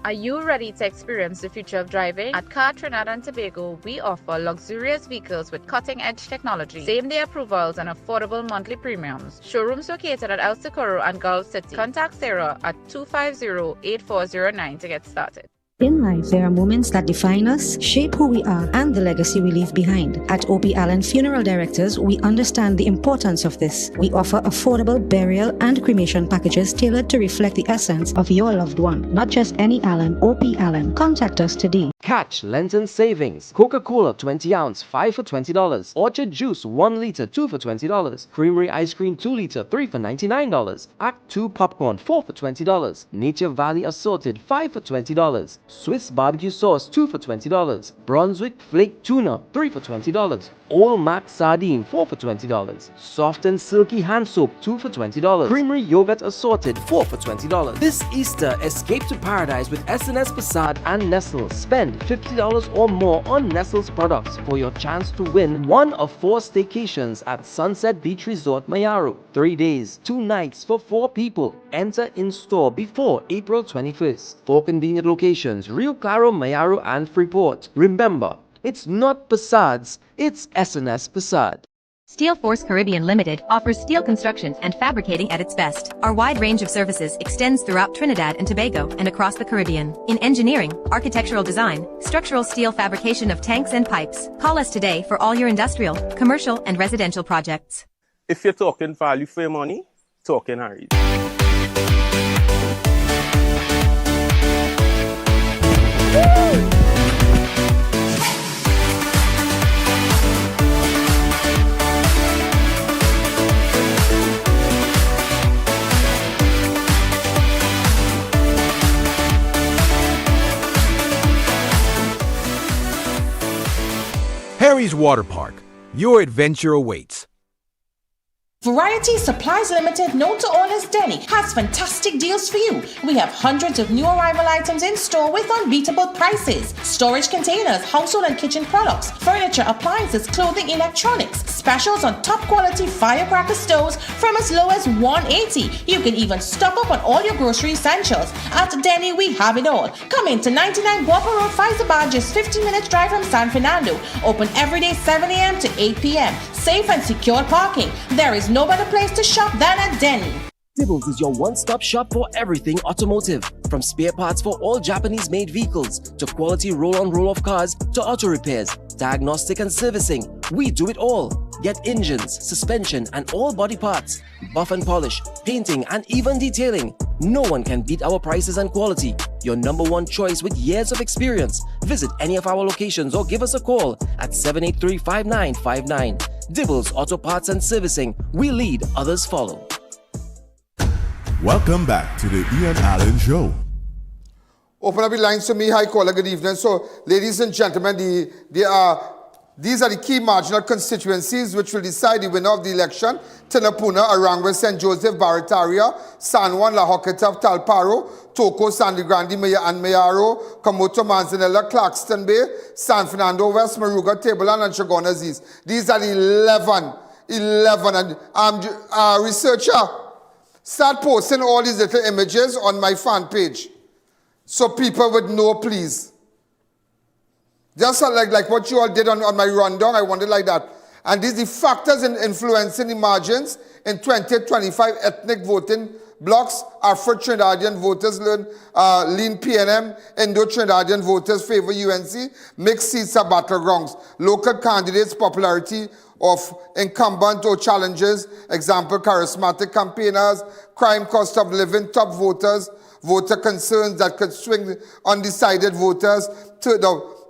Are you ready to experience the future of driving? At Trinidad and Tobago, we offer luxurious vehicles with cutting-edge technology, same-day approvals, and affordable monthly premiums. Showrooms located at El Socorro and Gulf City. Contact Sarah at 250-8409 to get started. In life, there are moments that define us, shape who we are, and the legacy we leave behind. At I.A.N Funeral Directors, we understand the importance of this. We offer affordable burial and cremation packages tailored to reflect the essence of your loved one. Not just any Allen, I.A.N. Contact us today. Catch Lenten savings. Coca-Cola 20 ounce, 5 for $20. Orchard juice 1 liter, 2 for $20. Creamery ice cream 2 liter, 3 for $99. Act 2 popcorn 4 for $20. Nature Valley assorted 5 for $20. Swiss barbecue sauce 2 for $20. Brunswick flake tuna 3 for $20. All Mac sardine 4 for $20. Soft and silky hand soap 2 for $20. Creamery yogurt assorted 4 for $20. This Easter, escape to paradise with S&S Passade and Nestle. Spend $50 or more on Nestle's products for your chance to win one of 4 staycations at Sunset Beach Resort Mayaru. 3 days, 2 nights for 4 people. Enter in store before April 21st. 4 convenient locations: Rio Claro, Mayaru, and Freeport. Remember, it's not Passades, it's S&S Passade. Steel Force Caribbean Limited offers steel construction and fabricating at its best. Our wide range of services extends throughout Trinidad and Tobago and across the Caribbean. In engineering, architectural design, structural steel fabrication of tanks and pipes. Call us today for all your industrial, commercial, and residential projects. If you're talking value for your money, talking Harry's. Harry's Water Park. Your adventure awaits. Variety Supplies Limited, known to all as Denny, has fantastic deals for you. We have hundreds of new arrival items in store with unbeatable prices. Storage containers, household and kitchen products, furniture, appliances, clothing, electronics. Specials on top quality firecracker stoves from as low as $180. You can even stock up on all your grocery essentials. At Denny, we have it all. Come in to 99 Guapa Road, Faizabad, just 15 minutes drive from San Fernando. Open every day 7 a.m. to 8 p.m. Safe and secure parking. There is no better place to shop than at Denny. Dibbles is your one-stop shop for everything automotive. From spare parts for all Japanese-made vehicles, to quality roll-on roll-off cars, to auto repairs, diagnostic and servicing. We do it all. Get engines, suspension and all body parts, buff and polish, painting and even detailing. No one can beat our prices and quality. Your number one choice with years of experience. Visit any of our locations or give us a call at 783-5959. Dibbles Auto Parts and Servicing. We lead, others follow. Welcome back to the I.A.N Show. Open up the lines to me. Hi, caller. Good evening. So, ladies and gentlemen, these are the key marginal constituencies which will decide the winner of the election. Tinapuna, Arangwe, St. Joseph, Barataria, San Juan, La Hoqueta, Talparo, Toco, Sandy Grande, and Mayaro, Camoto, Manzanella, Clarkston Bay, San Fernando West, Moruga, Tableland, and Chagonas East. These are the 11. And researcher, start posting all these little images on my fan page so people would know, please. Just like what you all did on my rundown, I wanted like that. And these are the factors in influencing the margins in 2025 ethnic voting blocks. Afro-Trinidadian voters lean PNM, Indo-Trinidadian voters favor UNC, mixed seats are battlegrounds. Local candidates' popularity of incumbent or challenges, example, charismatic campaigners, crime, cost of living, top voters, voter concerns that could swing undecided voters.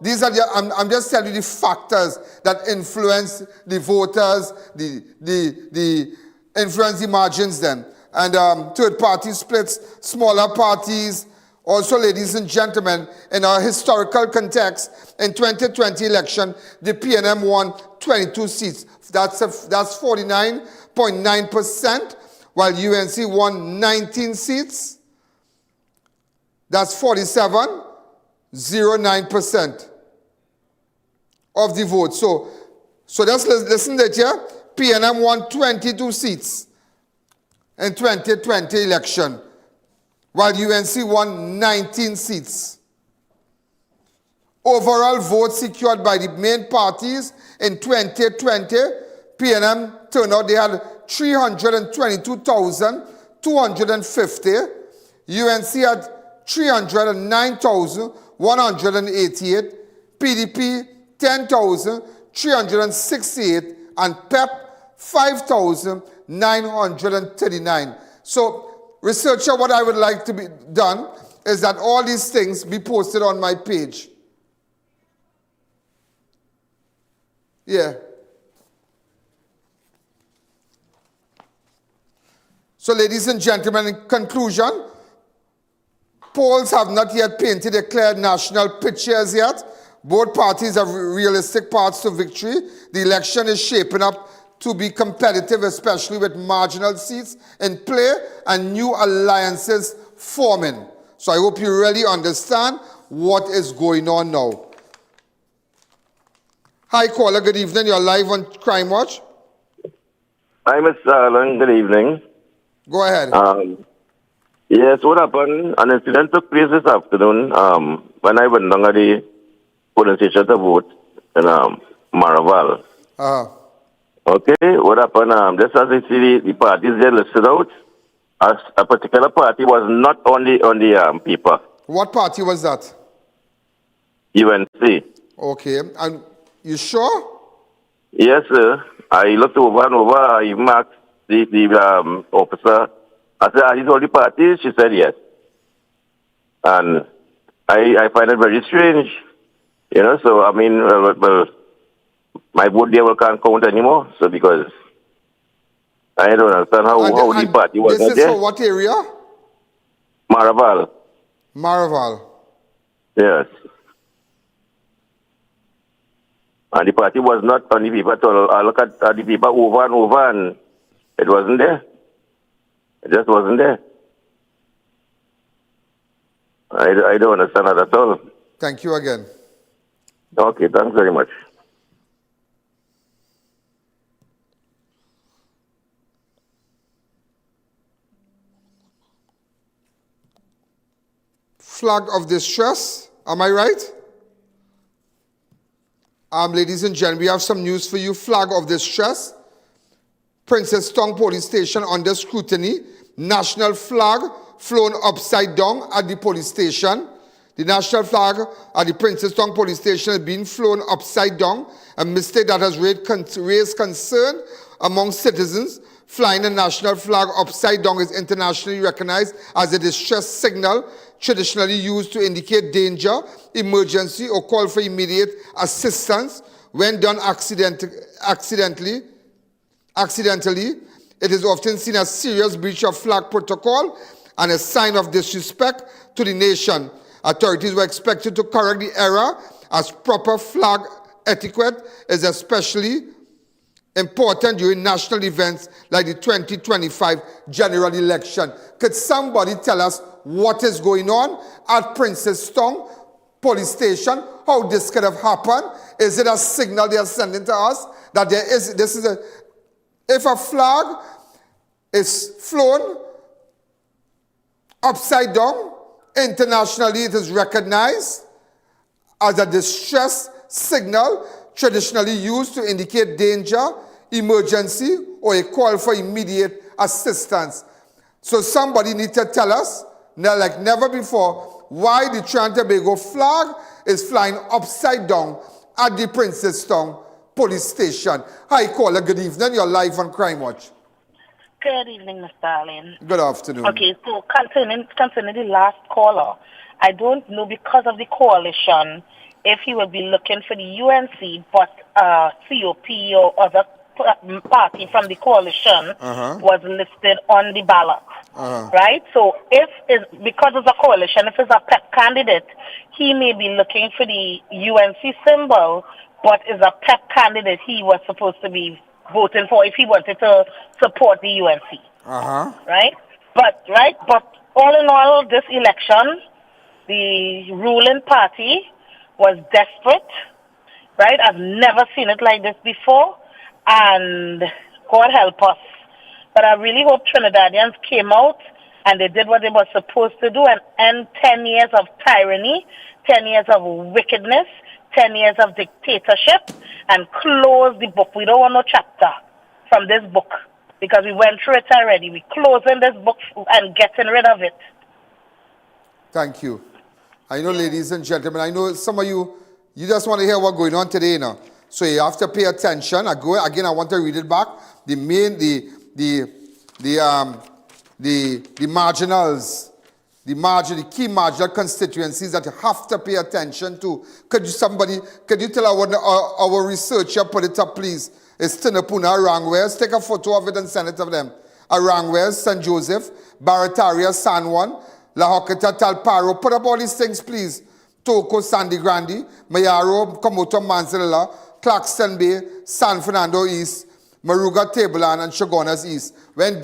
These are I'm just telling you the factors that influence the voters, the influence the margins then. And third party splits, smaller parties. Also, ladies and gentlemen, in our historical context, in 2020 election, the PNM won 22 seats. That's 49.9%, while UNC won 19 seats. That's 47.09% of the vote. So just listen to it here. PNM won 22 seats in 2020 election, while UNC won 19 seats. Overall votes secured by the main parties in 2020, PNM turnout, they had 322,250. UNC had 309,188. PDP, 10,368. And PEP, 5,939. So, researcher, what I would like to be done is that all these things be posted on my page. Yeah. So, ladies and gentlemen, in conclusion, polls have not yet painted a clear national picture yet. Both parties have realistic paths to victory. The election is shaping up to be competitive, especially with marginal seats in play and new alliances forming. So I hope you really understand what is going on now. Hi, caller. Good evening. You're live on Crime Watch. Hi, Mr. Allen. Good evening. Go ahead. Yes, what happened? An incident took place this afternoon when I went down to the polling station to vote in Maraval. Okay, what happened? Just as I see the parties there listed out, as a particular party was not on the paper. What party was that? UNC. Okay, and you sure? Yes, sir. I looked over and over. I even asked the officer. I said, are these all the parties? She said yes. And I find it very strange. You know, so I mean, well, my vote there can't count anymore. So because I don't understand how the party was there. This is for what area? Maraval. Maraval. Yes. And the party was not on the paper at all. I look at the paper over and over, and It wasn't there. It just wasn't there. I don't understand that at all. Thank you again. Okay, thanks very much. Flag of distress, am I right? Ladies and gentlemen, we have some news for you. Flag of distress. Princess Tong Police Station under scrutiny. National flag flown upside down at the police station. The national flag at the Princess Tong Police Station has been flown upside down, a mistake that has raised concern among citizens. Flying the national flag upside down is internationally recognized as a distress signal, traditionally used to indicate danger, emergency, or call for immediate assistance. When done accidentally, it is often seen as serious breach of flag protocol and a sign of disrespect to the nation. Authorities were expected to correct the error, as proper flag etiquette is especially important during national events like the 2025 general election. Could somebody tell us what is going on at Princess Tong Police Station? How this could have happened? Is it a signal they are sending to us that if a flag is flown upside down, internationally it is recognized as a distress signal, traditionally used to indicate danger, emergency, or a call for immediate assistance. So somebody needs to tell us, like never before, why the Trinidad and Tobago flag is flying upside down at the Princess Tong Police Station. Hi, caller. Good evening. You're live on Crime Watch. Good evening, Mr. Allen. Good afternoon. Okay, so concerning the last caller, I don't know because of the coalition if he will be looking for the UNC, but COP or other party from the coalition was listed on the ballot. Right? So if it's because it's a coalition, if it's a PEP candidate, he may be looking for the UNC symbol, but is a PEP candidate he was supposed to be voting for if he wanted to support the UNC. Right? But all in all, this election, the ruling party was desperate. Right? I've never seen it like this before. And God help us. But I really hope Trinidadians came out and they did what they were supposed to do and end 10 years of tyranny, 10 years of wickedness, 10 years of dictatorship, and close the book. We don't want no chapter from this book because we went through it already. We're closing this book and getting rid of it. Thank you. I know, ladies and gentlemen, I know some of you just want to hear what's going on today now. So you have to pay attention. I want to read it back. The marginals, the key marginal constituencies that you have to pay attention to. Could you tell our researcher put it up, please? It's Tinapuna, Arangwes. Take a photo of it and send it to them. Arangwes, St. Joseph, Barataria, San Juan, La Hoqueta, Talparo. Put up all these things, please. Toko, Sandy Grande, Mayaro, Komoto, Manzanilla, Claxton Bay, San Fernando East, Moruga, Tableland, and Shogunas East. When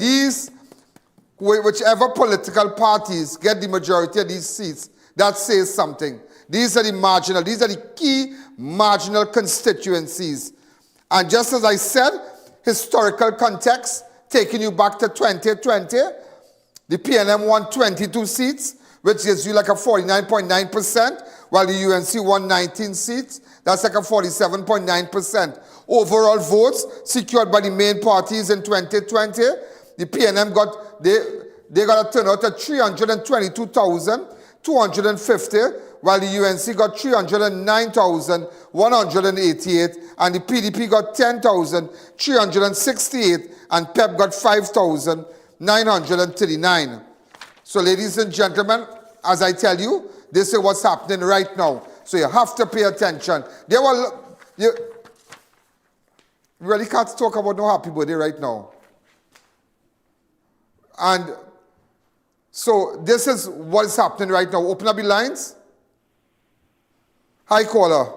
whichever political parties get the majority of these seats, that says something. These are the key marginal constituencies. And just as I said, historical context, taking you back to 2020, the PNM won 22 seats, which gives you like a 49.9%, while the UNC won 19 seats. That's like a 47.9%. Overall votes secured by the main parties in 2020, the PNM got a turnout of 322,250, while the UNC got 309,188, and the PDP got 10,368, and PEP got 5,939. So, ladies and gentlemen, as I tell you, this is what's happening right now. So you have to pay attention. You really can't talk about no happy birthday right now. And so this is what's happening right now. Open up the lines. Hi, caller.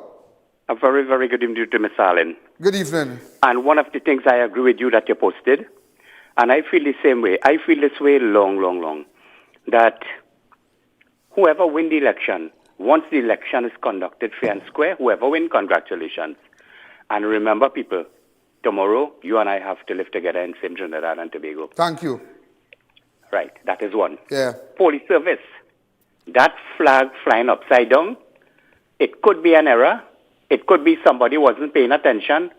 A very, very good evening to Ms. Allen. Good evening. And one of the things I agree with you that you posted, And I feel the same way. I feel this way long, that whoever win the election, once the election is conducted fair and square, whoever win, congratulations. And remember, people, tomorrow, you and I have to live together in same Trinidad and Tobago. Thank you. Right, that is one. Yeah. Police service. That flag flying upside down, it could be an error. It could be somebody wasn't paying attention.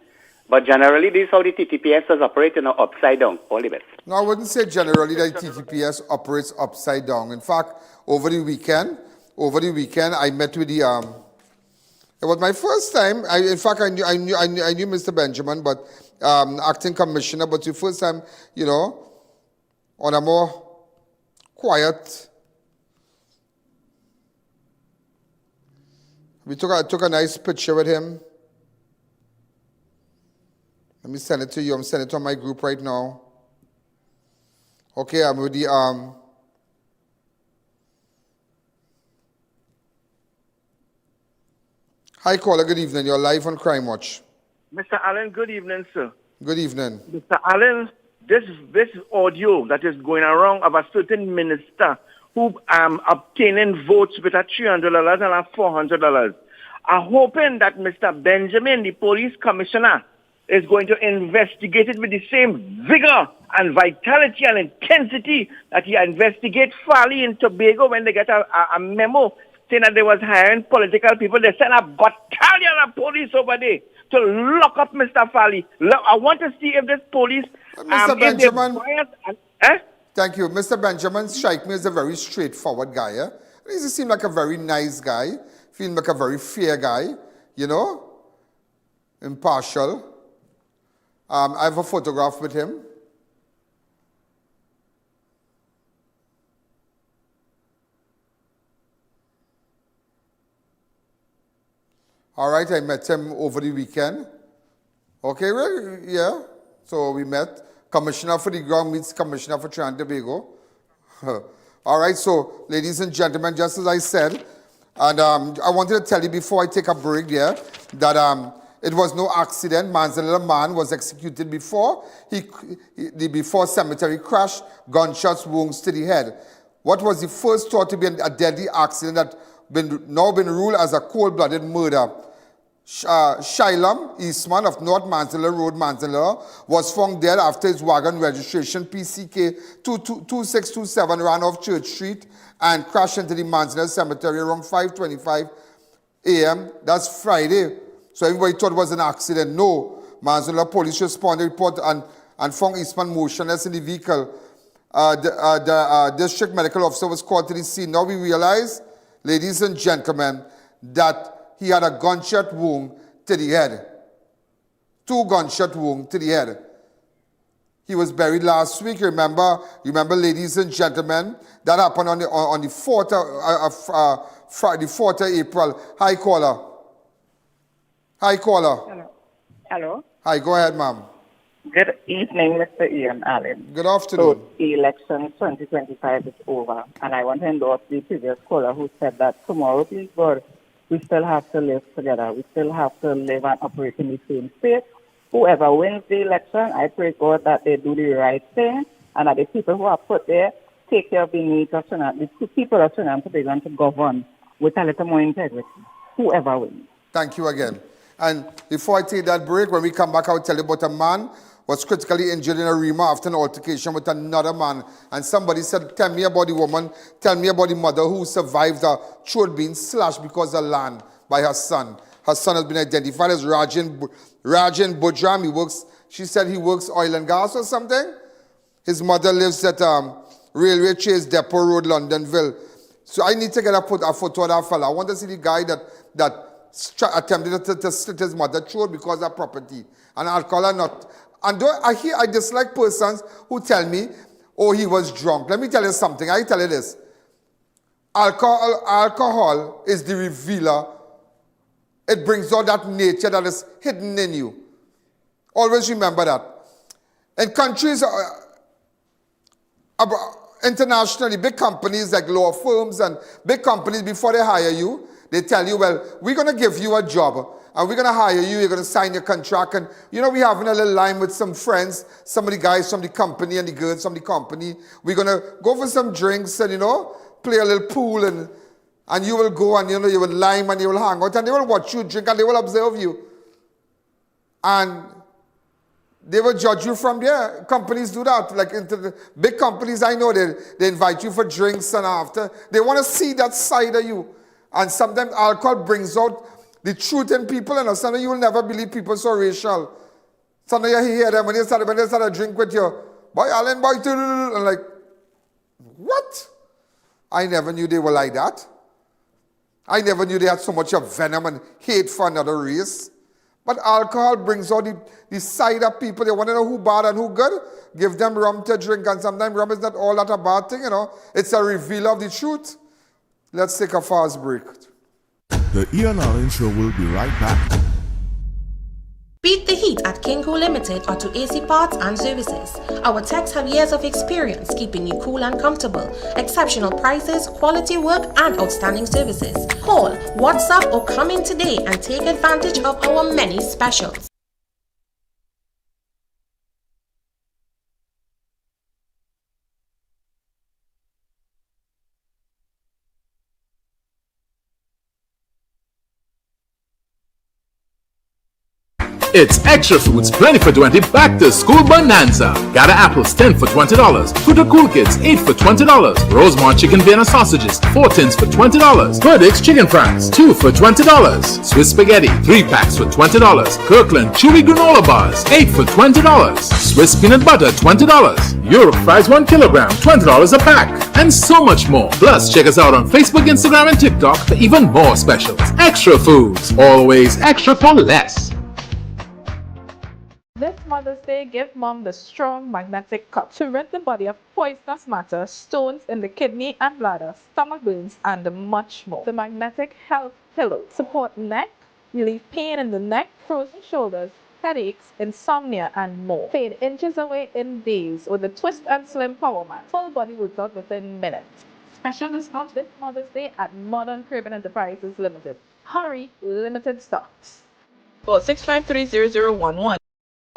But generally, this is how the TTPS is operating upside down. All the best. No, I wouldn't say generally that TTPS operates upside down. In fact, over the weekend, I met with the it was my first time. I knew Mr. Benjamin, but acting commissioner. But the first time, on a more quiet. I took a nice picture with him. Let me send it to you. I'm sending it on my group right now. Okay, I'm with the Hi, caller. Good evening. You're live on Crime Watch. Mr. Allen, good evening, sir. Good evening. Mr. Allen, this audio that is going around of a certain minister who obtaining votes with a $300 and a $400. I'm hoping that Mr. Benjamin, the police commissioner, is going to investigate it with the same vigor and vitality and intensity that he investigated Farley in Tobago when they get a memo saying that they was hiring political people. They sent a battalion of police over there to lock up Mr. Farley. I want to see if this police... Mr. Benjamin... Thank you. Mr. Benjamin strike me as a very straightforward guy. He seems like a very nice guy. Feels like a very fair guy. Impartial. I have a photograph with him. All right, I met him over the weekend. Okay, well, yeah. So we met. Commissioner for the ground meets Commissioner for Trinidad and Tobago. All right, so ladies and gentlemen, just as I said, and I wanted to tell you before I take a break there, that it was no accident. Manzanilla man was executed before. The before cemetery crash, gunshots, wounds to the head. What was the first thought to be a deadly accident that now been ruled as a cold-blooded murder? Shylum Eastman of North Manzanilla Road, Manzanilla, was found dead after his wagon registration PCK 2627 ran off Church Street and crashed into the Manzanilla Cemetery around 5:25 a.m. That's Friday. So everybody thought it was an accident. No. Manzanilla police responded, report and found Eastman motionless in the vehicle. The district medical officer was called to the scene. Now we realize, ladies and gentlemen, that he had a gunshot wound to the head. 2 gunshot wounds to the head. He was buried last week. Remember, ladies and gentlemen, that happened on the 4th the 4th of April. Hi, caller. Hello. Hello. Hi, go ahead, ma'am. Good evening, Mr. I.A.N. Allen. Good afternoon. So, the election 2025 is over, and I want to endorse the previous caller who said that tomorrow, please God, we still have to live together. We still have to live and operate in the same state. Whoever wins the election, I pray God that they do the right thing and that the people who are put there take care of the needs of Trinidad, the people of Trinidad and Tobago to govern with a little more integrity. Whoever wins. Thank you again. And before I take that break, when we come back, I'll tell you about a man was critically injured in a Rima after an altercation with another man. And somebody said, tell me about the woman, tell me about the mother who survived her throat being slashed because of land by her son. Her son has been identified as Rajan Budram. She said he works oil and gas or something. His mother lives at Railway Chase Depot Road, Londonville. So I need to get a photo of that fella. I want to see the guy that attempted to slit his mother's throat because of property. And alcohol or not. And I dislike persons who tell me, oh, he was drunk. Let me tell you something. I tell you this. Alcohol is the revealer. It brings out that nature that is hidden in you. Always remember that. In countries, internationally, big companies like law firms and big companies, before they hire you, they tell you, well, we're going to give you a job. and we're going to hire you, you're going to sign your contract, and we're having a little line with some friends, some of the guys from the company and the girls from the company. We're going to go for some drinks and, play a little pool, and you will go and, you will lime and you will hang out, and they will watch you drink and they will observe you. And they will judge you from there. Companies do that. Like into the big companies, I know they invite you for drinks, and after, they want to see that side of you. And sometimes alcohol brings out the truth in people, and sometimes you will never believe people so racial. Sometimes you hear them when they start to drink with you, boy, Alan, boy, and like, what? I never knew they were like that. I never knew they had so much of venom and hate for another race. But alcohol brings out the side of people. They want to know who bad and who good. Give them rum to drink, and sometimes rum is not all that a bad thing, It's a reveal of the truth. Let's take a fast break. The I.A.N show will be right back. Beat the heat at Kinko Limited Auto AC Parts and Services. Our techs have years of experience keeping you cool and comfortable. Exceptional prices, quality work, and outstanding services. Call, WhatsApp, or come in today and take advantage of our many specials. It's Extra Foods Plenty for 20 Back to School Bonanza. Gather apples 10 for $20. Fruit Cool Kids 8 for $20. Rosemont Chicken Vienna Sausages 4 tins for $20. Perdix Chicken Fries 2 for $20. Swiss Spaghetti 3 packs for $20. Kirkland Chewy Granola Bars 8 for $20. Swiss Peanut Butter $20. Europe Fries 1 kilogram $20 a pack. And so much more. Plus check us out on Facebook, Instagram, and TikTok for even more specials. Extra Foods, always extra for less. This Mother's Day, give Mom the strong magnetic cup to rid the body of poisonous matter, stones in the kidney and bladder, stomach burns, and much more. The magnetic health pillow support neck, relieve pain in the neck, frozen shoulders, headaches, insomnia, and more. Fade inches away in days with the twist and slim power mat. Full body workout within minutes. Special discount this Mother's Day at Modern Caribbean Enterprises Limited. Hurry, limited stocks. Call 653-0011.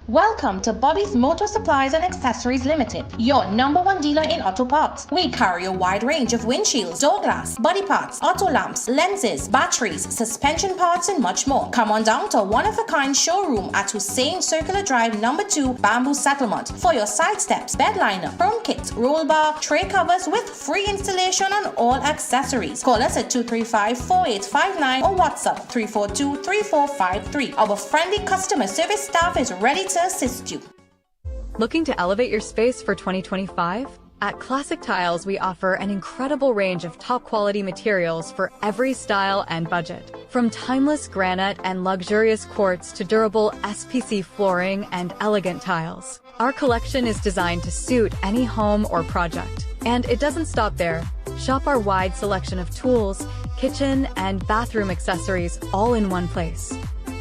Welcome to Bobby's Motor Supplies and Accessories Limited, your #1 dealer in auto parts. We carry a wide range of windshields, door glass, body parts, auto lamps, lenses, batteries, suspension parts, and much more. Come on down to one-of-a-kind showroom at Hussein Circular Drive #2, Bamboo Settlement for your side steps, bed liner, chrome kits, roll bar, tray covers with free installation on all accessories. Call us at 235-4859 or WhatsApp 342-3453. Our friendly customer service staff is ready to assist you. Looking to elevate your space for 2025? At Classic Tiles, we offer an incredible range of top quality materials for every style and budget. From timeless granite and luxurious quartz to durable SPC flooring and elegant tiles. Our collection is designed to suit any home or project. And it doesn't stop there. Shop our wide selection of tools, kitchen, and bathroom accessories all in one place.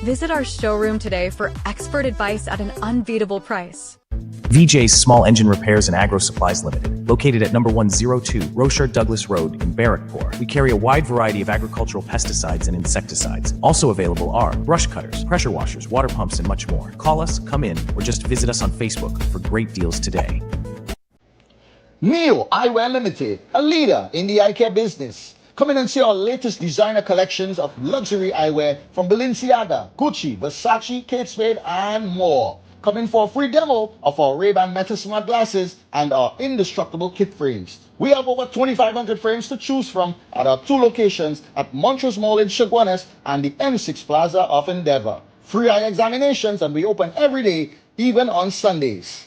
Visit our showroom today for expert advice at an unbeatable price. VJ's Small Engine Repairs and Agro Supplies Limited, located at number 102 Rocher Douglas Road in Barrackpore. We carry a wide variety of agricultural pesticides and insecticides. Also available are brush cutters, pressure washers, water pumps, and much more. Call us, come in, or just visit us on Facebook for great deals today. I.A.N Limited, a leader in the eye care business. Come in and see our latest designer collections of luxury eyewear from Balenciaga, Gucci, Versace, Kate Spade, and more. Come in for a free demo of our Ray-Ban Meta Smart glasses and our indestructible kit frames. We have over 2,500 frames to choose from at our 2 locations at Montrose Mall in Chaguanas and the M6 Plaza of Endeavour. Free eye examinations, and we open every day, even on Sundays.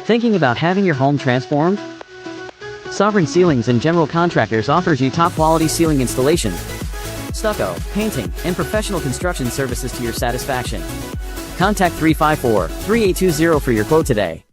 Thinking about having your home transformed? Sovereign Ceilings and General Contractors offers you top quality ceiling installation, stucco, painting, and professional construction services to your satisfaction. Contact 354-3820 for your quote today.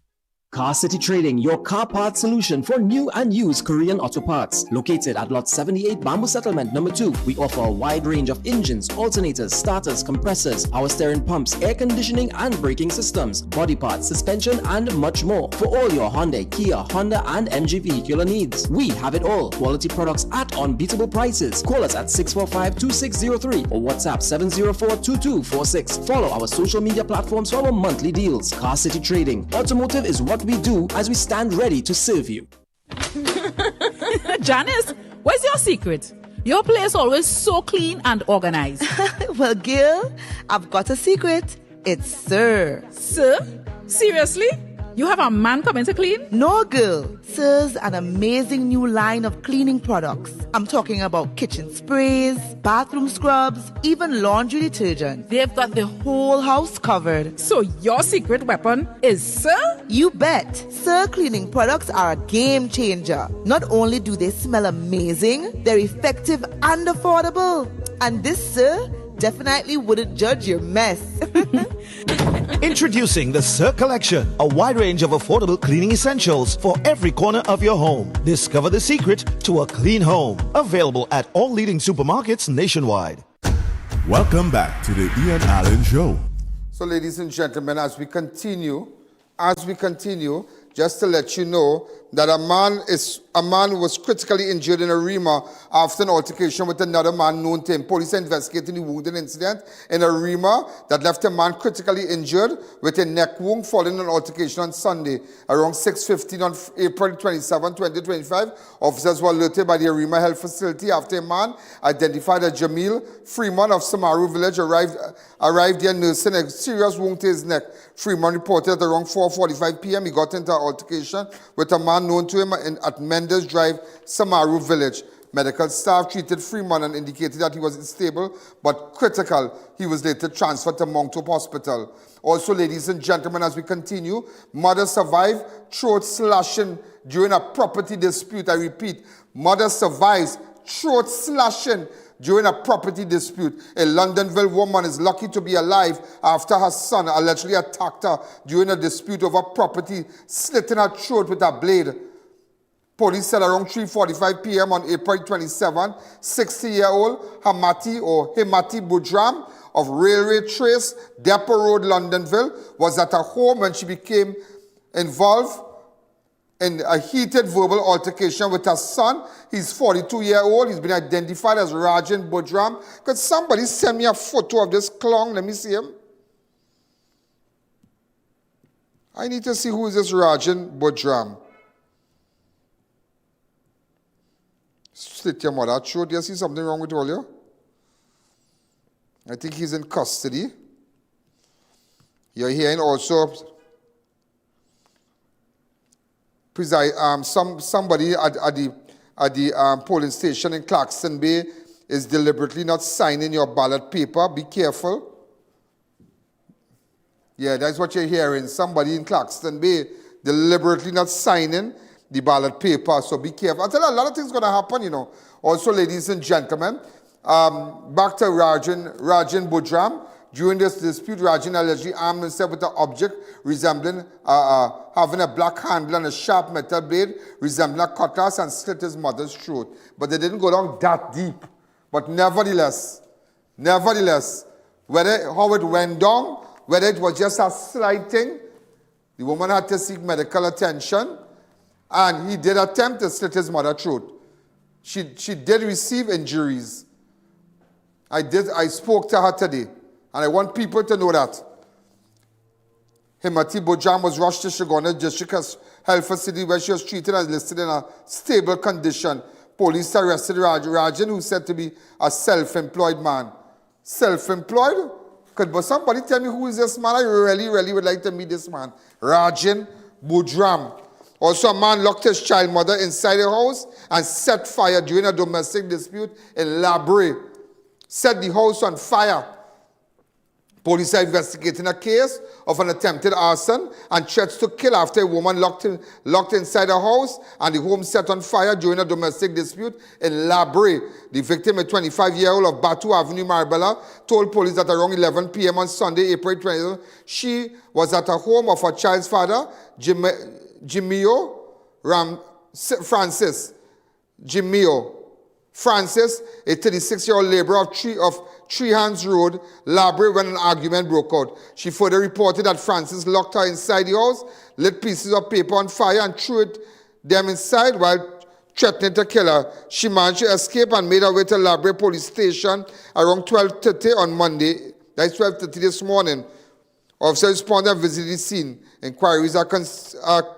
Car City Trading, your car parts solution for new and used Korean auto parts. Located at Lot 78 Bamboo Settlement number 2, we offer a wide range of engines, alternators, starters, compressors, power steering pumps, air conditioning and braking systems, body parts, suspension and much more. For all your Hyundai, Kia, Honda and MG vehicular needs. We have it all. Quality products at unbeatable prices. Call us at 645-2603 or WhatsApp 704-2246. Follow our social media platforms for our monthly deals. Car City Trading. Automotive is what we do as we stand ready to serve you. Janice, what's your secret? Your place always so clean and organized. Well, Gil, I've got a secret. It's Sir. Sir? Seriously? You have a man coming to clean? No, girl. Sir's an amazing new line of cleaning products. I'm talking about kitchen sprays, bathroom scrubs, even laundry detergent. They've got the whole house covered. So your secret weapon is Sir? You bet. Sir cleaning products are a game changer. Not only do they smell amazing, they're effective and affordable. And this Sir definitely wouldn't judge your mess. Introducing the Sir Collection, a wide range of affordable cleaning essentials for every corner of your home. Discover the secret to a clean home. Available at all leading supermarkets nationwide. Welcome back to the I.A.N Show. So, ladies and gentlemen, as we continue, just to let you know that a man was critically injured in Arima after an altercation with another man known to him. Police are investigating the wounded incident in Arima that left a man critically injured with a neck wound following an altercation on Sunday. Around 6:15 on April 27, 2025, officers were alerted by the Arima Health Facility after a man identified as Jamil Freeman of Samaru Village arrived there nursing a serious wound to his neck. Freeman reported at around 4:45 p.m. he got into an altercation with a man known to him at Mendes Drive, Samaru Village. Medical staff treated Freeman and indicated that he was unstable but critical. He was later transferred to Monctop Hospital. Also, ladies and gentlemen, as we continue, mother survived throat slashing during a property dispute. I repeat, mother survives throat slashing during a property dispute. A Londonville woman is lucky to be alive after her son allegedly attacked her during a dispute over property, slitting her throat with a blade. Police said around 3:45 p.m. on April 27, 60-year-old Hemati Budram of Railway Trace, Depot Road, Londonville, was at her home when she became involved in a heated verbal altercation with her son. He's 42-year-old. He's been identified as Rajan Budram. Could somebody send me a photo of this clown? Let me see him. I need to see who is this Rajan Budram. Slit your mother throat. Do you see something wrong with all you? I think he's in custody. You're hearing also somebody at the polling station in Claxton Bay is deliberately not signing your ballot paper. Be careful. Yeah, that's what you're hearing. Somebody in Claxton Bay deliberately not signing the ballot paper. So be careful. I tell you, a lot of things going to happen, you know. Also, ladies and gentlemen, back to Rajan Budram. During this dispute, Rajan allegedly armed himself with an object resembling having a black handle and a sharp metal blade resembling a cutlass and slit his mother's throat. But they didn't go down that deep. But nevertheless, how it went down, whether it was just a slight thing, the woman had to seek medical attention, and he did attempt to slit his mother's throat. She did receive injuries. I spoke to her today. And I want people to know that. Hemati Budram was rushed to Shigona District Health Facility where she was treated and listed in a stable condition. Police arrested Rajan, who said to be a self-employed man. Self-employed? Could somebody tell me who is this man? I really would like to meet this man. Rajan Budram. Also, a man locked his child mother inside a house and set fire during a domestic dispute in Labray. Set the house on fire. Police are investigating a case of an attempted arson and threats to kill after a woman locked inside a house and the home set on fire during a domestic dispute in Robbery. The victim, a 25-year-old of Batu Avenue, Marbella, told police that around 11 p.m. on Sunday, April 20th, she was at a home of her child's father, Jimio Francis. Jimio Francis, a 36-year-old laborer of Three Hands Road, Robbery, when an argument broke out. She further reported that Francis locked her inside the house, lit pieces of paper on fire and threw them inside while threatening to kill her. She managed to escape and made her way to Robbery police station around 12:30 on Monday. That's 12:30 this morning. Officers responded and visited the scene. Inquiries are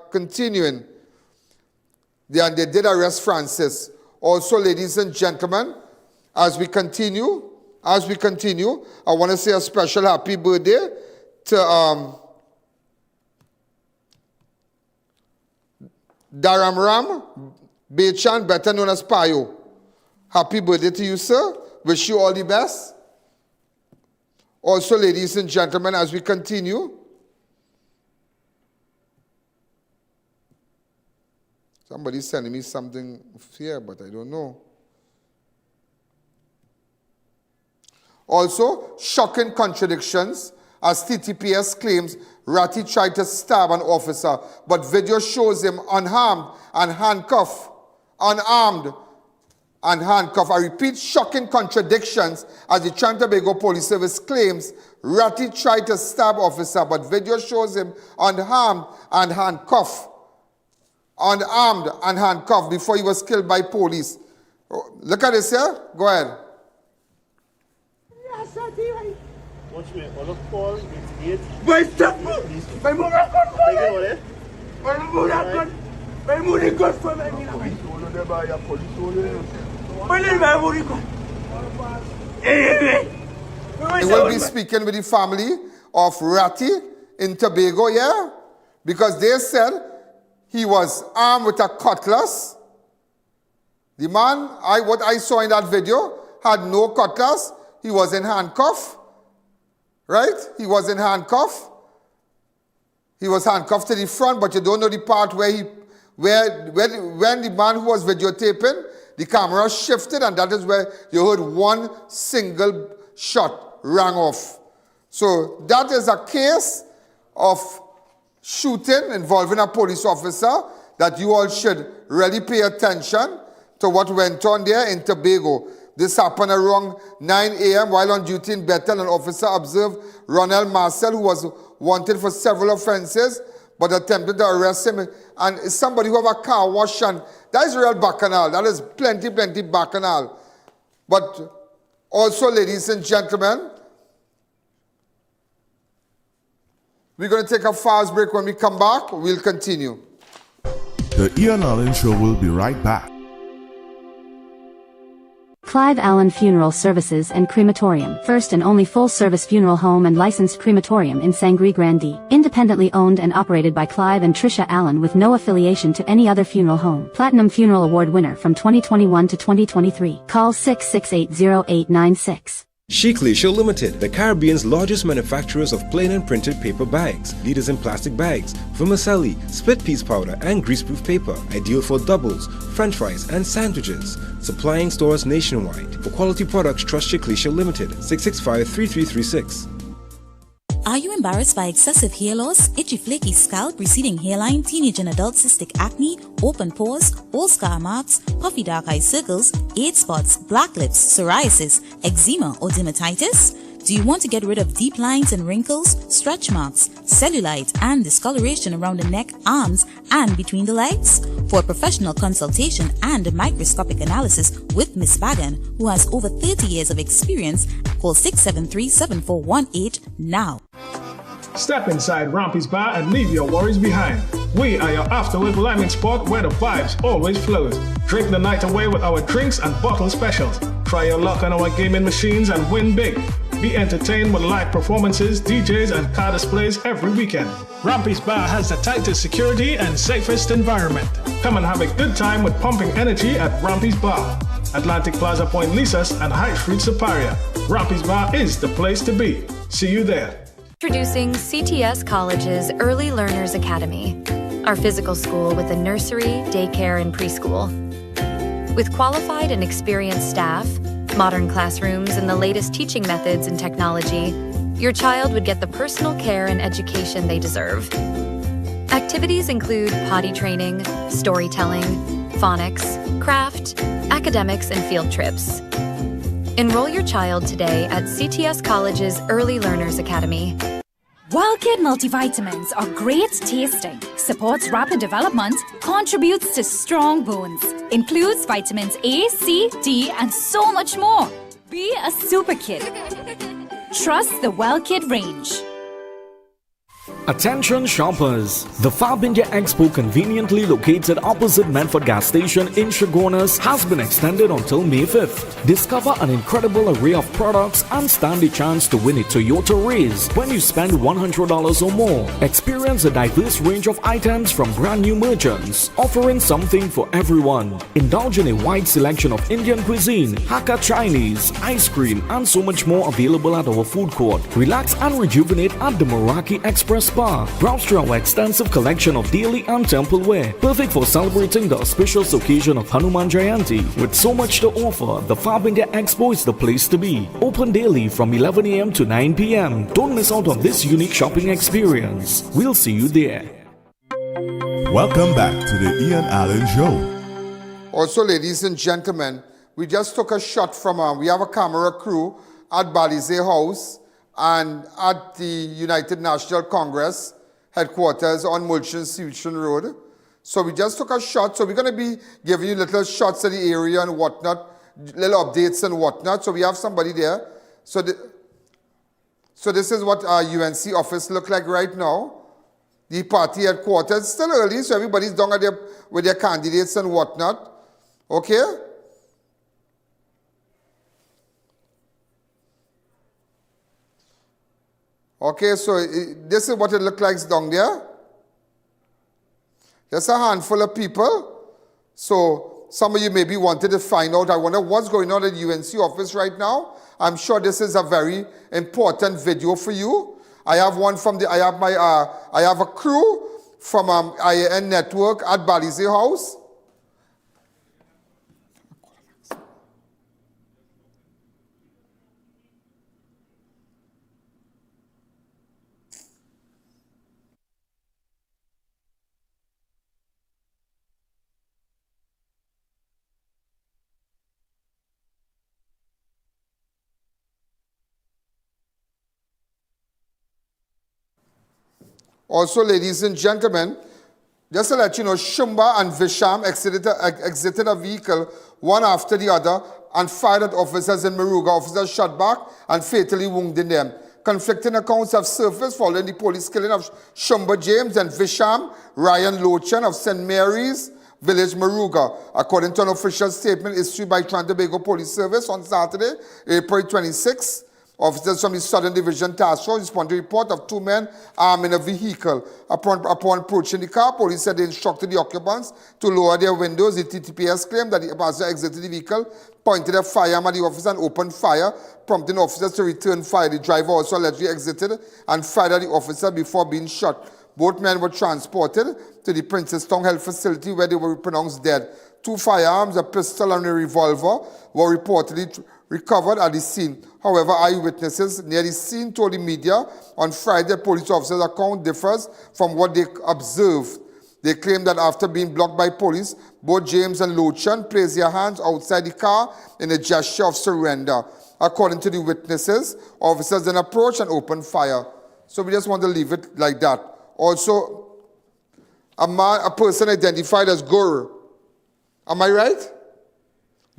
continuing. They did arrest Francis. Also, ladies and gentlemen, as we continue, I want to say a special happy birthday to Daramram Bechan, better known as Payo. Happy birthday to you, sir. Wish you all the best. Also, ladies and gentlemen, as we continue, somebody's sending me something here, but I don't know. Also, shocking contradictions as TTPS claims Ratty tried to stab an officer, but video shows him unarmed and handcuffed. I repeat, shocking contradictions as the Trinidad and Tobago Police Service claims Ratty tried to stab officer, but video shows him unarmed and handcuffed before he was killed by police. Look at this here. Go ahead. Watch me. All of Paul, it's 8. By stop! By Moruga! By Moruga for I will be speaking with the family of Ratty in Tobago, yeah? Because they said he was armed with a cutlass. The man, what I saw in that video, had no cutlass. He was in handcuff, right? He was in handcuff. He was handcuffed to the front, but you don't know the part when the man who was videotaping, the camera shifted, and that is where you heard one single shot rang off. So that is a case of shooting involving a police officer that you all should really pay attention to what went on there in Tobago. This happened around 9 a.m. while on duty in Bethel. An officer observed Ronald Marcel, who was wanted for several offenses, but attempted to arrest him. And it's somebody who have a car wash, and that is real bacchanal. That is plenty bacchanal. But also, ladies and gentlemen, we're going to take a fast break. When we come back, we'll continue. The I.A.N Show will be right back. Clive Allen Funeral Services and Crematorium, first and only full-service funeral home and licensed crematorium in Sangre Grande. Independently owned and operated by Clive and Tricia Allen with no affiliation to any other funeral home. Platinum Funeral Award winner from 2021 to 2023. Call 6680896. Chiclesia Limited, the Caribbean's largest manufacturers of plain and printed paper bags, leaders in plastic bags, vermicelli, split piece powder, and greaseproof paper, ideal for doubles, french fries, and sandwiches. Supplying stores nationwide. For quality products, trust Chiclesia Limited, 665-3336. Are you embarrassed by excessive hair loss, itchy flaky scalp, receding hairline, teenage and adult cystic acne, open pores, old scar marks, puffy dark eye circles, age spots, black lips, psoriasis, eczema or dermatitis? Do you want to get rid of deep lines and wrinkles, stretch marks, cellulite and discoloration around the neck, arms and between the legs? For a professional consultation and a microscopic analysis with Ms. Bagan, who has over 30 years of experience, call 673-7418 now. Step inside Rampy's Bar and leave your worries behind. We are your afterwork lining spot where the vibes always flows. Drink the night away with our drinks and bottle specials. Try your luck on our gaming machines and win big. Be entertained with live performances, DJs, and car displays every weekend. Rampy's Bar has the tightest security and safest environment. Come and have a good time with pumping energy at Rampy's Bar. Atlantic Plaza Point Lisas and High Street Superior. Rampy's Bar is the place to be. See you there. Introducing CTS College's Early Learners Academy, our physical school with a nursery, daycare, and preschool. With qualified and experienced staff, modern classrooms, and the latest teaching methods and technology, your child would get the personal care and education they deserve. Activities include potty training, storytelling, phonics, craft, academics, and field trips. Enroll your child today at CTS College's Early Learners Academy. WellKid multivitamins are great tasting, supports rapid development, contributes to strong bones, includes vitamins A, C, D, and so much more. Be a super kid. Trust the WellKid range. Attention shoppers! The Fab India Expo, conveniently located opposite Medford gas station in Chaguanas, has been extended until May 5th. Discover an incredible array of products and stand a chance to win a Toyota Raise when you spend $100 or more. Experience a diverse range of items from brand new merchants, offering something for everyone. Indulge in a wide selection of Indian cuisine, Hakka Chinese, ice cream, and so much more available at our food court. Relax and rejuvenate at the Meraki Express Spa. Browse through our extensive collection of daily and temple wear, perfect for celebrating the auspicious occasion of Hanuman Jayanti. With so much to offer, the Fab India Expo is the place to be. Open daily from 11 a.m. to 9 p.m. Don't miss out on this unique shopping experience. We'll see you there. Welcome back to the I.A.N Show. Also, ladies and gentlemen, we just took a shot from, we have a camera crew at Balize House and at the United National Congress headquarters on Mulchin Road. So we just took a shot. So we're going to be giving you little shots of the area and whatnot, little updates and whatnot. So we have somebody there. So this is what our UNC office look like right now. The party headquarters. Still early, so everybody's down at with their candidates and whatnot. Okay? Okay, so this is what it looks like down there. There's a handful of people. So some of you maybe wanted to find out, I wonder what's going on at the UNC office right now. I'm sure this is a very important video for you. I have one from I have a crew from I.A.N network at Balize House. Also, ladies and gentlemen, just to let you know, Shumba and Visham exited a vehicle one after the other and fired at officers in Moruga. Officers shot back and fatally wounded them. Conflicting accounts have surfaced following the police killing of Shumba James and Visham Ryan Lochan of St. Mary's Village, Moruga. According to an official statement issued by Trinidad and Tobago Police Service on Saturday, April 26, officers from the Southern Division Task Force responded to a report of two men armed in a vehicle. Upon approaching the car, police said they instructed the occupants to lower their windows. The TTPS claimed that the passenger exited the vehicle, pointed a firearm at the officer and opened fire, prompting officers to return fire. The driver also allegedly exited and fired at the officer before being shot. Both men were transported to the Princestown Health Facility where they were pronounced dead. Two firearms, a pistol and a revolver, were reportedly recovered at the scene. However, eyewitnesses near the scene told the media on Friday police officers' account differs from what they observed. They claim that after being blocked by police, both James and Lochan placed their hands outside the car in a gesture of surrender. According to the witnesses, officers then approached and opened fire. So we just want to leave it like that. Also, a person identified as Gur. Am I right?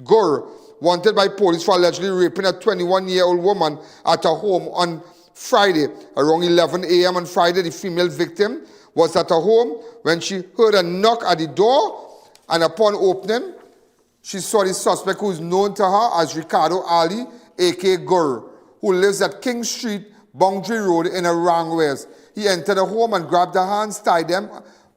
Gur, wanted by police for allegedly raping a 21-year-old woman at her home on Friday. Around 11 a.m. on Friday, the female victim was at her home when she heard a knock at the door, and upon opening, she saw the suspect, who is known to her as Ricardo Ali, a.k.a. Gur, who lives at King Street, Boundary Road in Arang West. He entered the home and grabbed her hands, tied them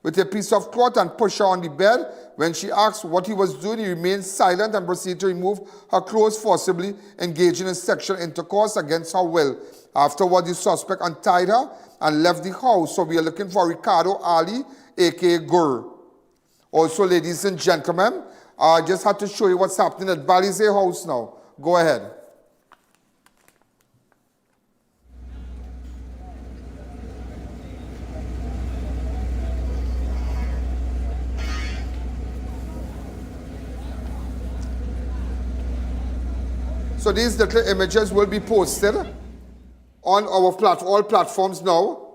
with a piece of cloth and pushed her on the bed. When she asked what he was doing, he remained silent and proceeded to remove her clothes forcibly, engaging in sexual intercourse against her will. Afterward, the suspect untied her and left the house. So we are looking for Ricardo Ali, a.k.a. Gur. Also, ladies and gentlemen, I just had to show you what's happening at Balize House now. Go ahead. So these little images will be posted on our all platforms now.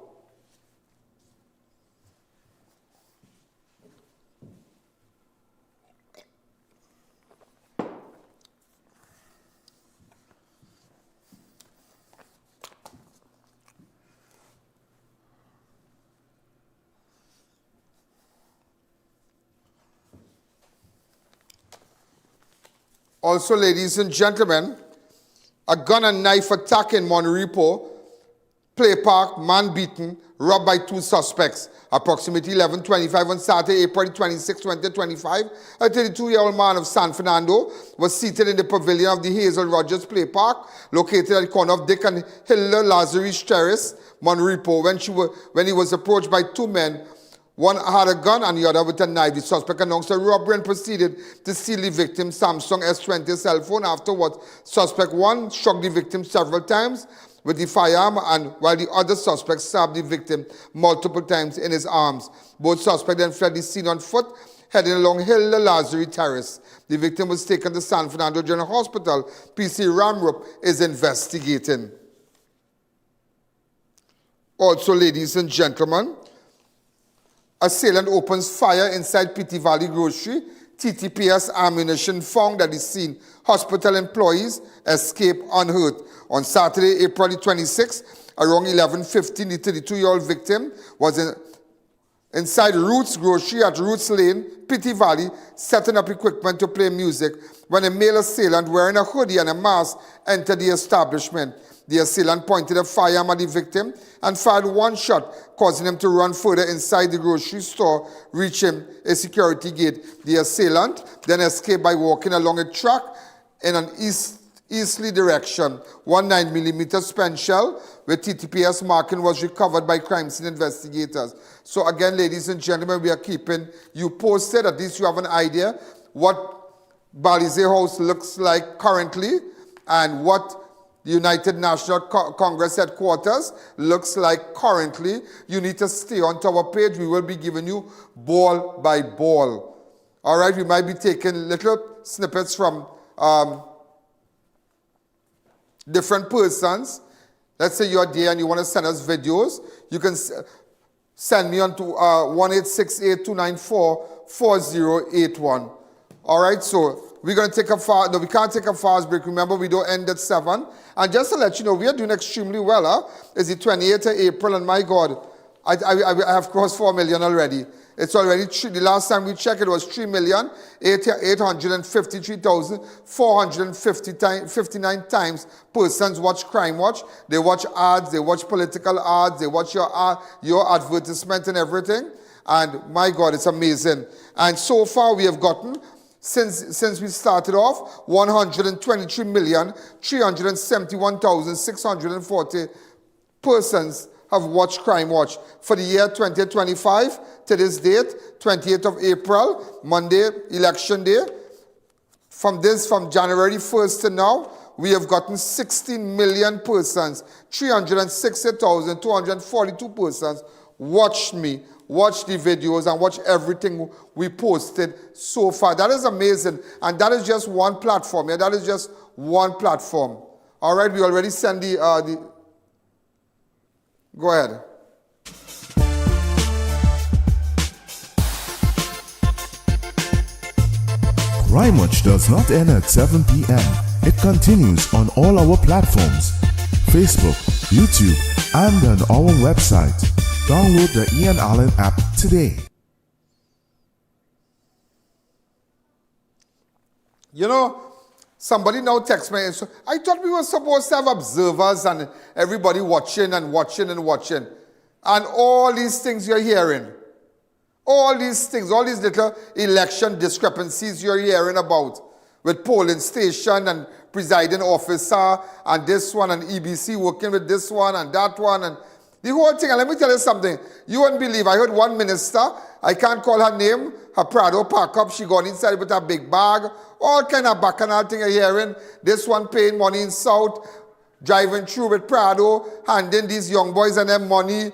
Also, ladies and gentlemen, a gun and knife attack in Moruga Play Park, man beaten, robbed by 2 suspects. Approximately 11:25 on Saturday, April 26, 2025, a 32-year-old man of San Fernando was seated in the pavilion of the Hazel Rogers Play Park, located at the corner of Dick and Hilda Lazarus Terrace, Moruga, when he was approached by 2 men. One had a gun and the other with a knife. The suspect announced a robbery and proceeded to steal the victim's Samsung S20 cell phone. Afterwards, suspect 1 struck the victim several times with the firearm, and while the other suspect stabbed the victim multiple times in his arms. Both suspects then fled the scene on foot, heading along Hilda Lazarus Terrace. The victim was taken to San Fernando General Hospital. PC Ramrup is investigating. Also, ladies and gentlemen, assailant opens fire inside Pity Valley Grocery. TTPS ammunition found at the scene. Hospital employees escaped unhurt. On Saturday, April 26, around 11:15, the 32-year-old victim was inside Roots Grocery at Roots Lane, Pity Valley, setting up equipment to play music when a male assailant wearing a hoodie and a mask entered the establishment. The assailant pointed a firearm at the victim and fired 1 shot, causing him to run further inside the grocery store, reaching a security gate. The assailant then escaped by walking along a track in an easterly direction. 1 9mm spent shell with TTPS marking was recovered by crime scene investigators. So again, ladies and gentlemen, we are keeping you posted. At least you have an idea what Balize House looks like currently and what the United National Congress headquarters looks like currently. You need to stay on to our page. We will be giving you ball by ball. All right, we might be taking little snippets from different persons. Let's say you're there and you want to send us videos. You can send me on to 1-868-294-4081. All right, so we're going to take a fast, no, we can't take a fast break. Remember, we don't end at 7. And just to let you know, we are doing extremely well. It's the 28th of April, and my God, I have crossed 4 million already. It's already, the last time we checked, it was 3,853,459 times persons watch Crime Watch. They watch ads, they watch political ads, they watch your advertisement and everything. And my God, it's amazing. And so far, we have gotten, since we started off, 123,371,640 persons have watched Crime Watch. For the year 2025, to this date, 28th of April, Monday, election day, from January 1st to now, we have gotten 16 million persons, 360,242 persons watched me, watch the videos, and watch everything we posted so far. That is amazing. And that is just one platform. Yeah, that is just one platform. All right, we already sent the go ahead. Crime Watch does not end at 7 p.m. It continues on all our platforms, Facebook, YouTube, and on our website. Download the I.A.N app today. You know, somebody now text me, so I thought we were supposed to have observers and everybody watching and watching and watching. And all these things you're hearing. All these things, all these little election discrepancies you're hearing about with polling station and presiding officer and this one and EBC working with this one and that one and the whole thing. And let me tell you something. You wouldn't believe. I heard one minister, I can't call her name, her Prado pack up, she gone inside with a big bag, all kind of bacchanal thing you're hearing. This one paying money in South, driving through with Prado, handing these young boys and them money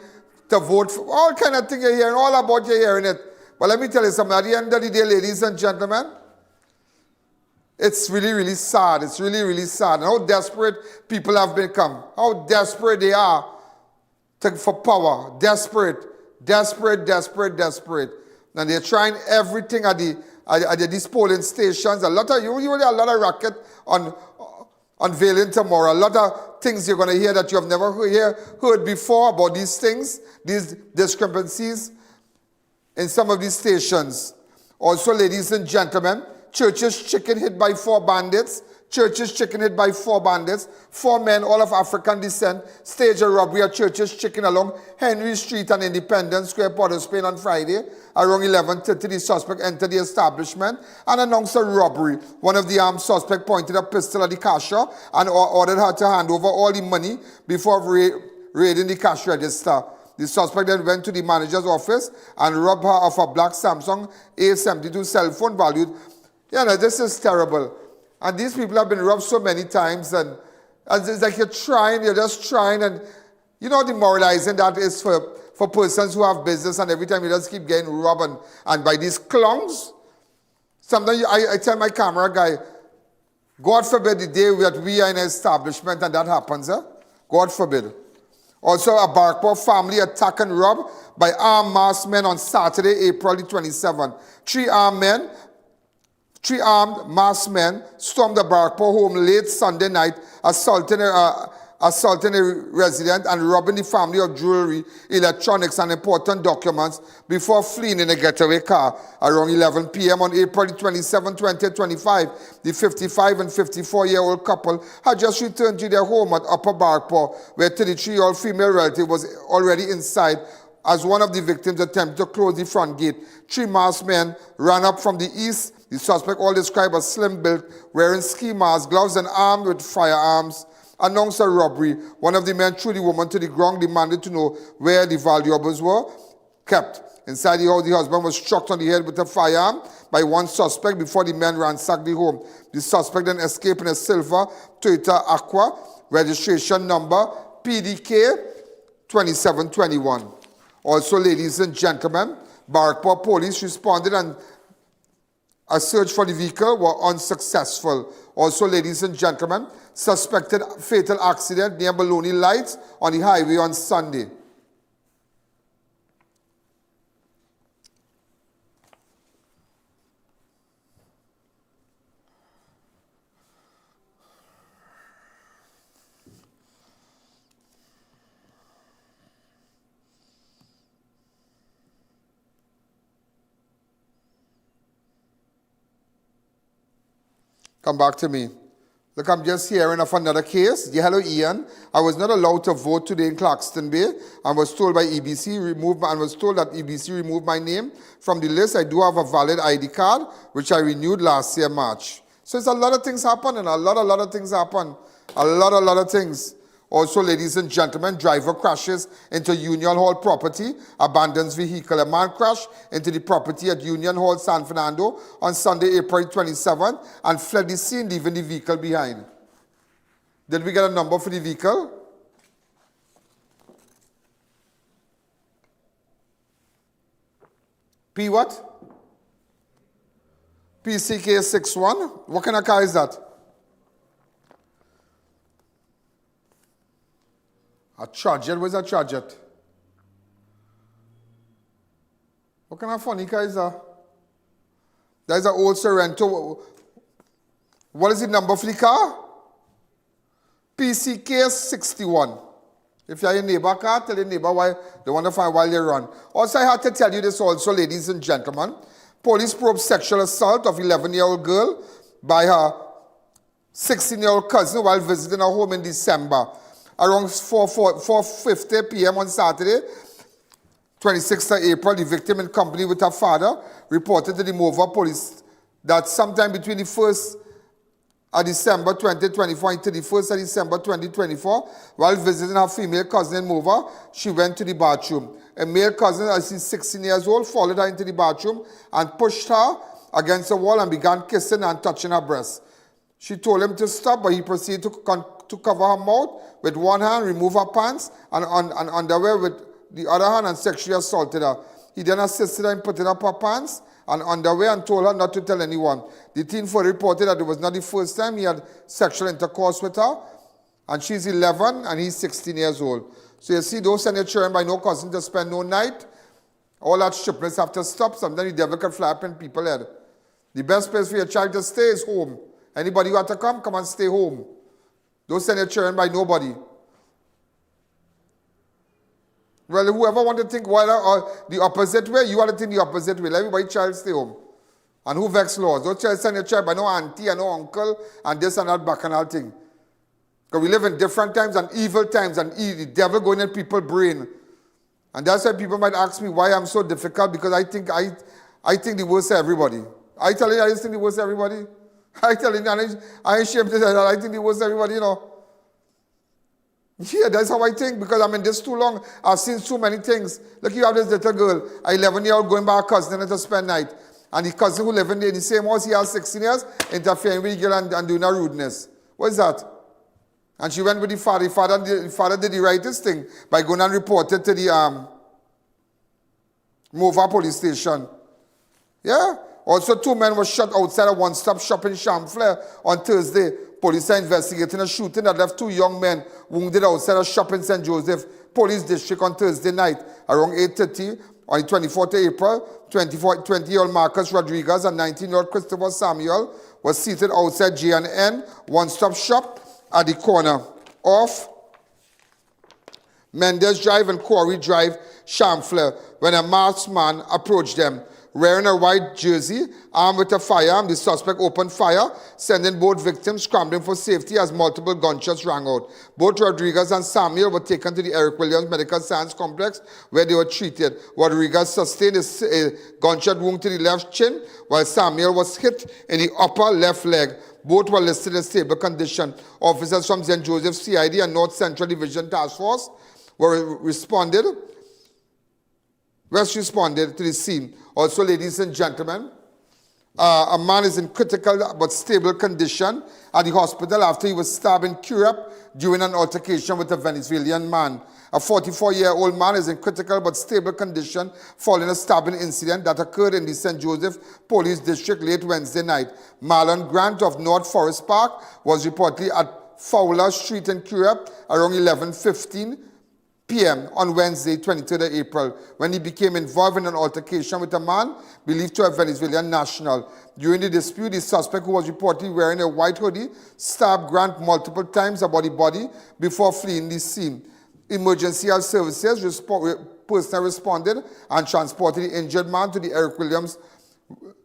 to vote for, all kind of thing you're hearing, all about you're hearing it. But let me tell you something, at the end of the day, ladies and gentlemen, it's really, really sad. It's really, really sad. And how desperate people have become. How desperate they are for power. Desperate. And they're trying everything at these polling stations. A lot of racket on unveiling tomorrow. A lot of things you're going to hear that you have never heard before about these things, these discrepancies in some of these stations. Also, ladies and gentlemen, Church's chicken hit by 4 bandits. Church's chicken hit by 4 bandits. 4 men, all of African descent, staged a robbery at Church's chicken along Henry Street and Independence Square, Port of Spain on Friday. Around 11:30, the suspect entered the establishment and announced a robbery. One of the armed suspects pointed a pistol at the cashier and ordered her to hand over all the money before raiding the cash register. The suspect then went to the manager's office and robbed her of a black Samsung A72 cell phone valued. This is terrible. And these people have been robbed so many times, and it's like you're just trying, and you know demoralizing that is for persons who have business, and every time you just keep getting robbed and by these clowns. Sometimes I tell my camera guy, God forbid the day that we are in an establishment and that happens, God forbid. Also, a Barkpore family attacked and robbed by armed masked men on Saturday, April the 27th. 3 armed masked men stormed the Barkpore home late Sunday night, assaulting a resident and robbing the family of jewelry, electronics, and important documents before fleeing in a getaway car. Around 11 p.m. on April 27, 2025, the 55 and 54-year-old couple had just returned to their home at Upper Barkpore, where 33-year-old female relative was already inside as one of the victims attempted to close the front gate. 3 masked men ran up from the east. The suspect, all described as slim-built, wearing ski masks, gloves, and armed with firearms, announced a robbery. One of the men threw the woman to the ground, demanded to know where the valuables were kept. Inside the house, the husband was struck on the head with a firearm by one suspect before the men ransacked the home. The suspect then escaped in a silver Toyota Aqua, registration number PDK 2721. Also, ladies and gentlemen, Barkpore police responded and a search for the vehicle were unsuccessful. Also, ladies and gentlemen, suspected fatal accident near Baloney Lights on the highway on Sunday. Come back to me. Look, I'm just hearing of another case. Hello, I.A.N. I was not allowed to vote today in Claxton Bay and was told by EBC that EBC removed my name from the list. I do have a valid ID card, which I renewed last year, March. So it's a lot of things happen, and a lot of things happen. A lot of things. Also, ladies and gentlemen, driver crashes into Union Hall property, abandons vehicle. A man crashed into the property at Union Hall, San Fernando on Sunday, April 27th and fled the scene, leaving the vehicle behind. Did we get a number for the vehicle? P what? PCK 61. What kind of car is that? A Trajet? Where's a Trajet? What kind of funny car is that? There's an old Sorrento. What is the number for the car? PCK 61. If you're your neighbor car, tell your neighbor why they want to find while they run. Also, I had to tell you this also, ladies and gentlemen. Police probe sexual assault of 11-year-old girl by her 16-year-old cousin while visiting her home in December. Around 4:50 p.m. on Saturday, 26th of April, the victim in company with her father reported to the Moruga police that sometime between the 1st of December 2024 and 31st of December 2024, while visiting her female cousin in Moruga, she went to the bathroom. A male cousin, as she's 16 years old, followed her into the bathroom and pushed her against the wall and began kissing and touching her breast. She told him to stop, but he proceeded to cover her mouth with one hand, remove her pants and underwear with the other hand, and sexually assaulted her. He then assisted her in putting up her pants and underwear and told her not to tell anyone. The teen further reported that it was not the first time he had sexual intercourse with her, and she's 11 and he's 16 years old. So you see, don't send your children by no cousin to spend no night. All that strictness have to stop. Sometimes the devil can fly up in people's head. The best place for your child to stay is home. Anybody who want to come and stay home. Don't send your children by nobody. Well, whoever want to think the opposite way, you want to think the opposite way. Let everybody child stay home. And who vex laws? Don't send your child by no auntie and no uncle and this and that bacchanal thing. Because we live in different times and evil times and the devil going in people's brain. And that's why people might ask me why I'm so difficult, because I think the worst of everybody. I tell you, I just think the worst of everybody. I tell you, I ain't ashamed to say that. I think the worst of everybody, you know. Yeah, that's how I think, because I'm in this too long. I've seen so many things. Look, you have this little girl, an 11-year-old going by her cousin to spend night. And the cousin who lives in the same house, he has 16 years, interfering with the girl and doing her rudeness. What is that? And she went with the father. The father did the rightest thing by going and reported to the Moruga police station. Yeah? Also, 2 men were shot outside a one-stop shop in Chamflair on Thursday. Police are investigating a shooting that left 2 young men wounded outside a shop in St. Joseph Police District on Thursday night. Around 8:30 on the 24th of April, 20-year-old Marcus Rodriguez and 19-year-old Christopher Samuel were seated outside J&N one-stop shop at the corner of Mendes Drive and Quarry Drive, Chamflair, when a masked man approached them. Wearing a white jersey, armed with a firearm, the suspect opened fire, sending both victims scrambling for safety as multiple gunshots rang out. Both Rodriguez and Samuel were taken to the Eric Williams Medical Science Complex, where they were treated. Rodriguez sustained a gunshot wound to the left chin, while Samuel was hit in the upper left leg. Both were listed in stable condition. Officers from St. Joseph CID and North Central Division Task Force responded to the scene. Also, ladies and gentlemen, a man is in critical but stable condition at the hospital after he was stabbed in Europe during an altercation with a Venezuelan man. A 44-year-old man is in critical but stable condition following a stabbing incident that occurred in the St. Joseph Police District late Wednesday night. Marlon Grant of North Forest Park was reportedly at Fowler Street in Europe around 11:15 p.m. on Wednesday, 23rd of April, when he became involved in an altercation with a man believed to be a Venezuelan national. During the dispute, the suspect, who was reportedly wearing a white hoodie, stabbed Grant multiple times about the body before fleeing the scene. Emergency health services personally responded and transported the injured man to the Eric Williams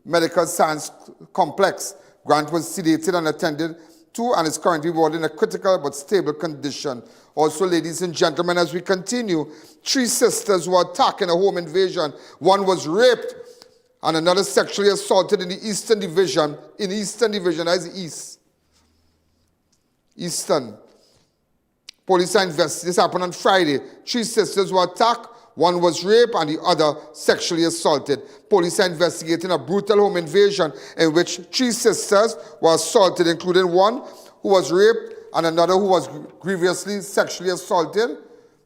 Medical Science Complex. Grant was sedated and attended to and is currently in a critical but stable condition. Also, ladies and gentlemen, as we continue, 3 sisters were attacked in a home invasion. One was raped and another sexually assaulted in the Eastern Division. In the Eastern Division, that is the East. Eastern. Police are investigating. This happened on Friday. 3 sisters were attacked. One was raped and the other sexually assaulted. Police are investigating a brutal home invasion in which 3 sisters were assaulted, including one who was raped and another who was grievously sexually assaulted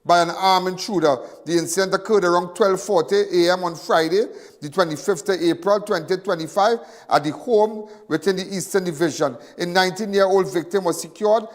by an armed intruder. The incident occurred around 12:40 a.m. on Friday, the 25th of April, 2025, at the home within the Eastern Division. A 19-year-old victim was secured,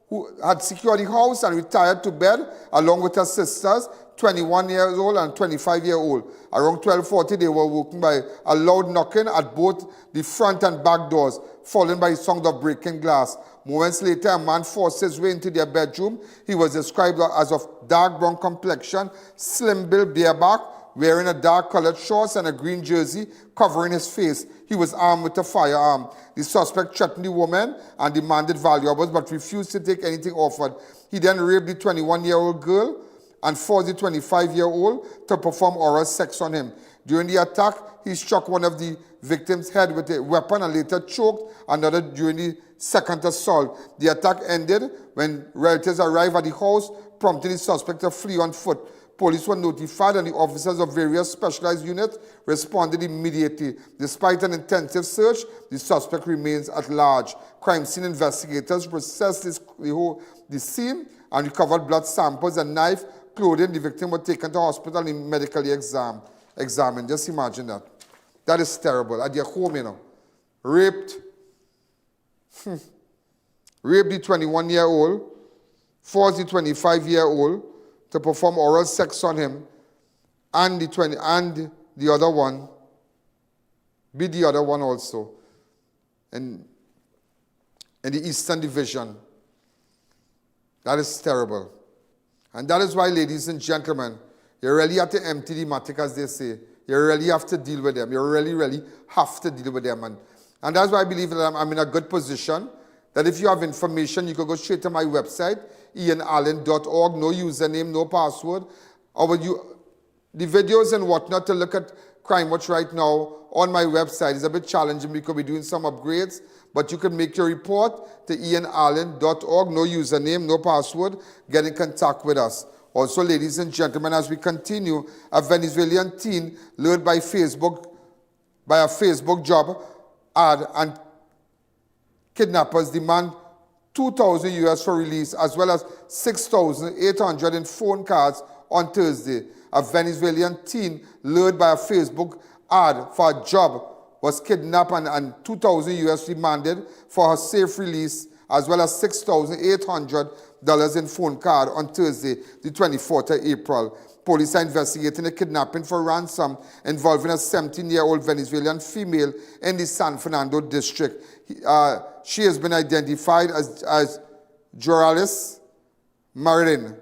who had secured the house and retired to bed along with her sisters, 21 years old and 25-year-old. Around 12:40, they were woken by a loud knocking at both the front and back doors, followed by the sound of breaking glass. Moments later, a man forced his way into their bedroom. He was described as of dark brown complexion, slim-built, bareback, wearing a dark-colored shorts and a green jersey covering his face. He was armed with a firearm. The suspect threatened the woman and demanded valuables but refused to take anything offered. He then raped the 21-year-old girl and forced the 25-year-old to perform oral sex on him. During the attack, he struck one of the victim's head with a weapon and later choked another during the second assault. The attack ended when relatives arrived at the house, prompting the suspect to flee on foot. Police were notified and the officers of various specialized units responded immediately. Despite an intensive search, the suspect remains at large. Crime scene investigators processed the scene and recovered blood samples and knife, clothing. The victim was taken to hospital and medically examined. Just imagine that. That is terrible. At their home, you know. Raped. Raped the 21-year-old, forced the 25-year-old to perform oral sex on him, and the other one, beat the other one also, in the Eastern Division. That is terrible. And that is why, ladies and gentlemen, you really have to empty the matic, as they say. You really have to deal with them. You really, really have to deal with them. And that's why I believe that I'm in a good position, that if you have information, you can go straight to my website, IANAllen.org, no username, no password. The videos and whatnot to look at Crime Watch right now on my website is a bit challenging because we're doing some upgrades, but you can make your report to IANAllen.org, no username, no password, get in contact with us. Also, ladies and gentlemen, as we continue, a Venezuelan teen lured by a Facebook job ad, and kidnappers demand $2,000 US for release, as well as $6,800 in phone cards on Thursday. A Venezuelan teen lured by a Facebook ad for a job was kidnapped and $2,000 US demanded for her safe release, as well as $6,800 in phone card on Thursday, the 24th of April. Police are investigating a kidnapping for ransom involving a 17-year-old Venezuelan female in the San Fernando district. She has been identified as Joralis Marin,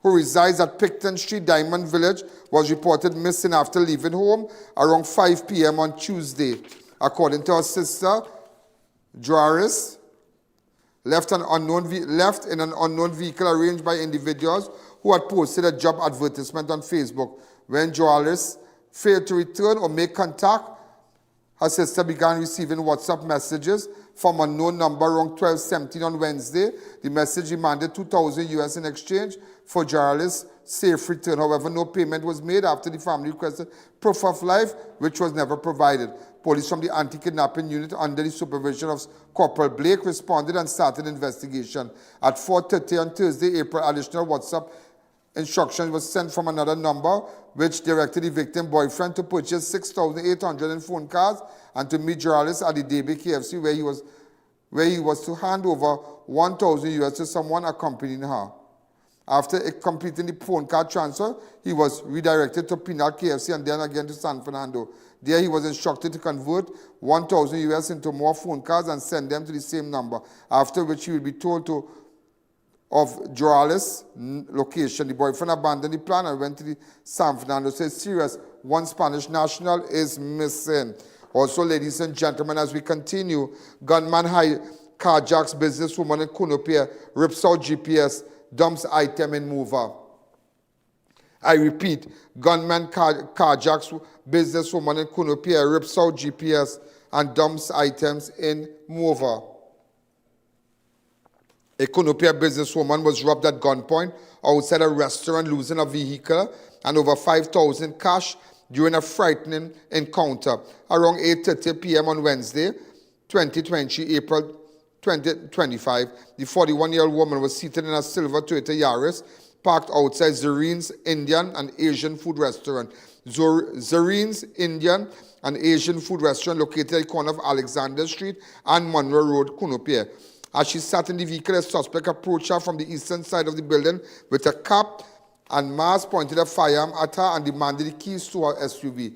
who resides at Picton Street, Diamond Village, was reported missing after leaving home around 5 p.m. on Tuesday. According to her sister, Joralis left in an unknown vehicle arranged by individuals who had posted a job advertisement on Facebook. When Joralis failed to return or make contact, her sister began receiving WhatsApp messages from an unknown number around 12:17 on Wednesday. The message demanded $2,000 US in exchange for Joralis' safe return. However, no payment was made after the family requested proof of life, which was never provided. Police from the anti-kidnapping unit under the supervision of Corporal Blake responded and started an investigation. At 4:30 on Thursday, April, additional WhatsApp instruction was sent from another number, which directed the victim boyfriend to purchase $6,800 in phone cards and to meet Joralis at the DB KFC, where he was to hand over $1,000 US to someone accompanying her. After completing the phone card transfer, he was redirected to Pinal KFC and then again to San Fernando. There he was instructed to convert $1,000 US into more phone cards and send them to the same number, after which he will be told of Joralis' location. The boyfriend abandoned the plan and went to the San Fernando. So it's serious. One Spanish national is missing. Also, ladies and gentlemen, as we continue, gunman carjacks businesswoman in Kunopia, rips out GPS, dumps item in mover. I repeat, gunman carjacks businesswoman in Kunopia, rips out GPS and dumps items in mover. A Kunopia businesswoman was robbed at gunpoint outside a restaurant, losing a vehicle and over $5,000 cash during a frightening encounter. Around 8:30 p.m. on Wednesday, 2020, April 2025, the 41-year-old woman was seated in a silver Toyota Yaris parked outside Zarine's Indian and Asian food restaurant. Zarine's Indian and Asian food restaurant located at the corner of Alexander Street and Monroe Road, Kunopia. As she sat in the vehicle, a suspect approached her from the eastern side of the building with a cap and mask, pointed a firearm at her and demanded the keys to her SUV.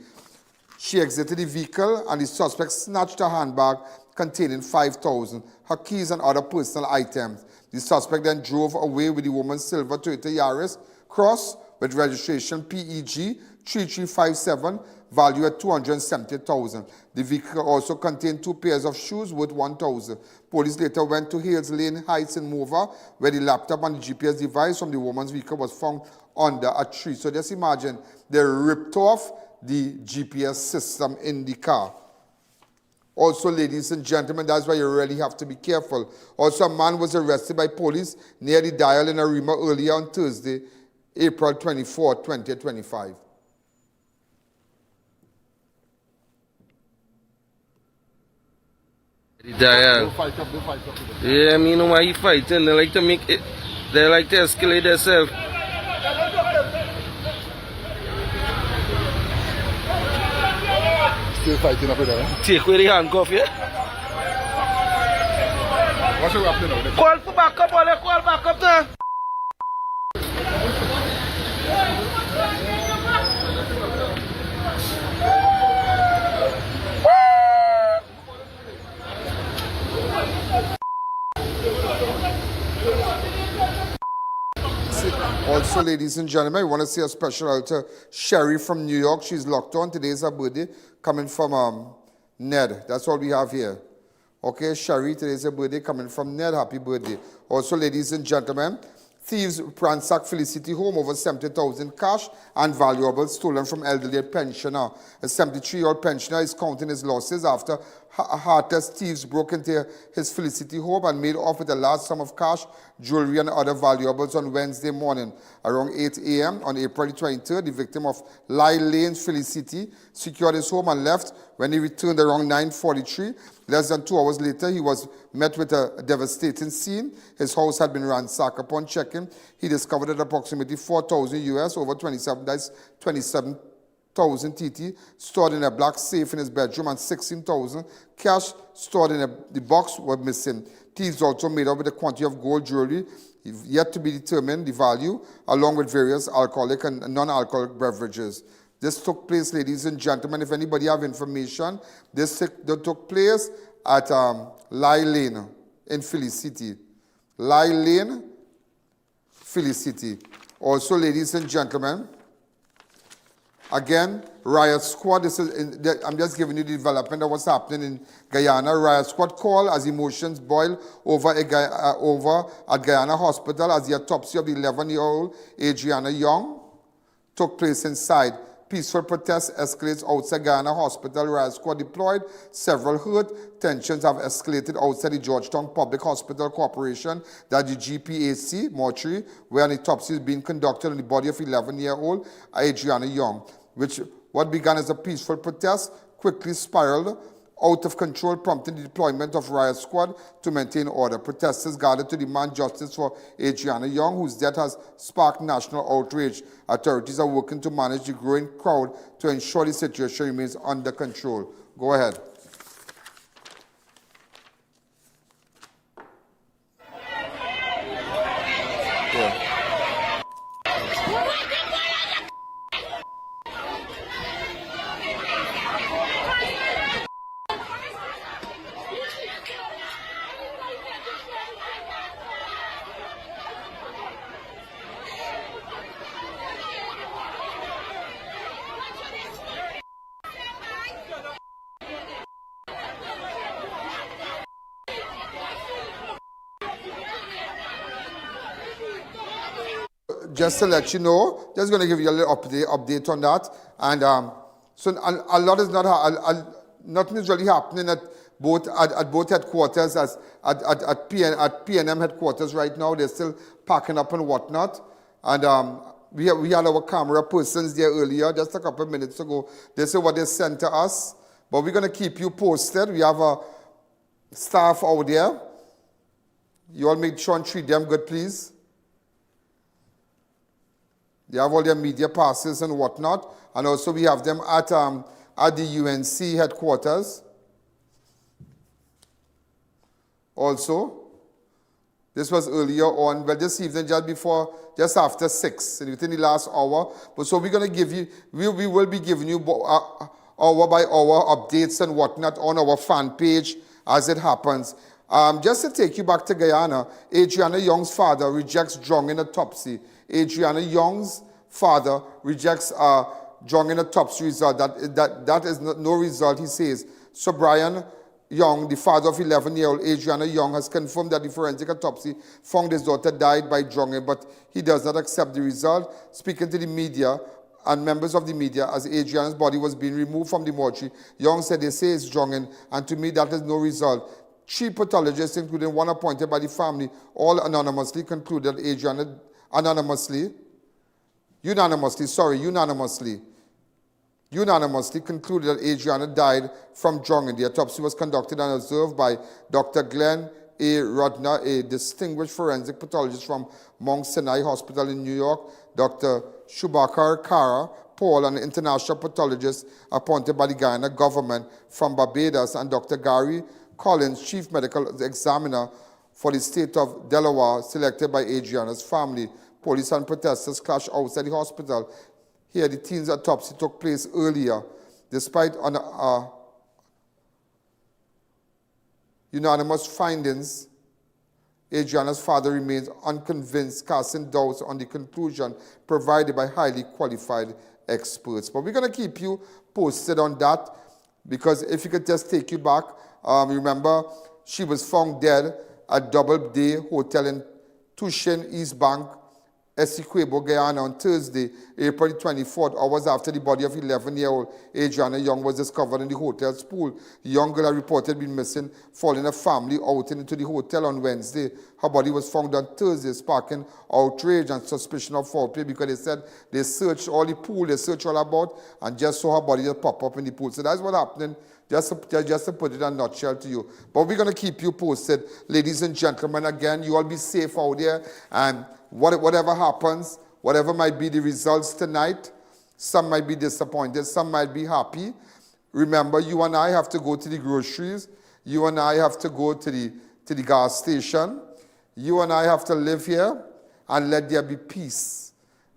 She exited the vehicle and the suspect snatched her handbag containing $5,000, her keys and other personal items. The suspect then drove away with the woman's silver Toyota Yaris Cross with registration PEG 3357, value at 270,000. The vehicle also contained 2 pairs of shoes worth 1,000. Police later went to Hales Lane Heights in Moruga, where the laptop and the GPS device from the woman's vehicle was found under a tree. So just imagine, they ripped off the GPS system in the car. Also, ladies and gentlemen, that's why you really have to be careful. Also, a man was arrested by police near the dial in Arima earlier on Thursday, April 24, 2025. Dial. Yeah, I mean, why he fighting? They like to make it, they like to escalate themselves. Still fighting up with them. Take away the handcuff, yeah? What's happening now? Call for backup, all call backup there. Also, ladies and gentlemen, I want to say a special out to Sherry from New York. She's locked on. Today's her birthday, coming from Ned. That's all we have here. Okay, Sherry, today's her birthday, coming from Ned. Happy birthday. Also, ladies and gentlemen, thieves ransacked Felicity home, over 70,000 cash and valuables stolen from elderly pensioner. A 73-year-old pensioner is counting his losses after heartless thieves broke into his Felicity home and made off with a large sum of cash, jewelry and other valuables on Wednesday morning. Around 8 a.m. on April 23rd, the victim of I.A.N. Felicity secured his home and left. When he returned around 9:43, less than 2 hours later, he was met with a devastating scene. His house had been ransacked. Upon checking, he discovered that approximately 4,000 US, over 27,000 TT, stored in a black safe in his bedroom, and 16,000 cash stored in the box were missing. Thieves also made up with a quantity of gold jewelry, yet to be determined the value, along with various alcoholic and non-alcoholic beverages. This took place, ladies and gentlemen, if anybody have information, this took place at I.A.N. in Felicity. I.A.N. Felicity. Also, ladies and gentlemen, again, riot squad. I'm just giving you the development of what's happening in Guyana. Riot squad call as emotions boil over at Guyana Hospital as the autopsy of the 11-year-old Adriana Young took place inside. Peaceful protests escalates outside Guyana Hospital. Riot squad deployed. Several hurt. Tensions have escalated outside the Georgetown Public Hospital Corporation, that the GPAC mortuary, where an autopsy is being conducted on the body of 11-year-old Adriana Young, what began as a peaceful protest quickly spiraled out of control, prompting the deployment of riot squad to maintain order. Protesters gathered to demand justice for Adriana Young, whose death has sparked national outrage. Authorities are working to manage the growing crowd to ensure the situation remains under control. Go ahead. Just to let you know, just going to give you a little update on that. And so a lot is nothing is really happening at both headquarters, as at PNM headquarters right now. They're still packing up and whatnot. And we had our camera persons there earlier, just a couple of minutes ago. They said what they sent to us. But we're going to keep you posted. We have a staff out there. You all make sure and treat them good, please. They have all their media passes and whatnot. And also we have them at the UNC headquarters. Also, this was earlier on, but this evening just after 6, within the last hour. But so we're going to give you, we will be giving you hour by hour updates and whatnot on our fan page as it happens. Just to take you back to Guyana, Adriana Young's father rejects drowning autopsy. Adriana Young's father rejects drawing an autopsy result. That is no result, he says. So Brian Young, the father of 11-year-old Adriana Young, has confirmed that the forensic autopsy found his daughter died by drowning, but he does not accept the result. Speaking to the media and members of the media as Adriana's body was being removed from the mortuary, Young said they say it's drowning, and to me that is no result. 3 pathologists, including one appointed by the family, all unanimously concluded that Adriana unanimously concluded that Adriana died from drowning. The autopsy was conducted and observed by Dr. Glenn A. Rodner, a distinguished forensic pathologist from Mount Sinai Hospital in New York, Dr. Shubakar Kara Paul, an international pathologist appointed by the Guyana government from Barbados, and Dr. Gary Collins, chief medical examiner for the state of Delaware, selected by Adriana's family. Police and protesters clashed outside the hospital. Here, the teen's autopsy took place earlier. Despite unanimous findings, Adriana's father remains unconvinced, casting doubts on the conclusion provided by highly qualified experts. But we're going to keep you posted on that, because if you could just take you back, remember, she was found dead at Double Day Hotel in Tushin, East Bank, Essequibo, Guyana, on Thursday, April 24th, hours after the body of 11-year-old Adriana Young was discovered in the hotel's pool. The young girl had reported being missing following a family outing into the hotel on Wednesday. Her body was found on Thursday, sparking outrage and suspicion of foul play, because they said they searched all the pool, they searched all about, and just saw her body just pop up in the pool. So that's what happened. Just to put it in a nutshell to you. But we're going to keep you posted. Ladies and gentlemen, again, you all be safe out there. And whatever happens, whatever might be the results tonight, some might be disappointed, some might be happy. Remember, you and I have to go to the groceries. You and I have to go to the gas station. You and I have to live here, and let there be peace.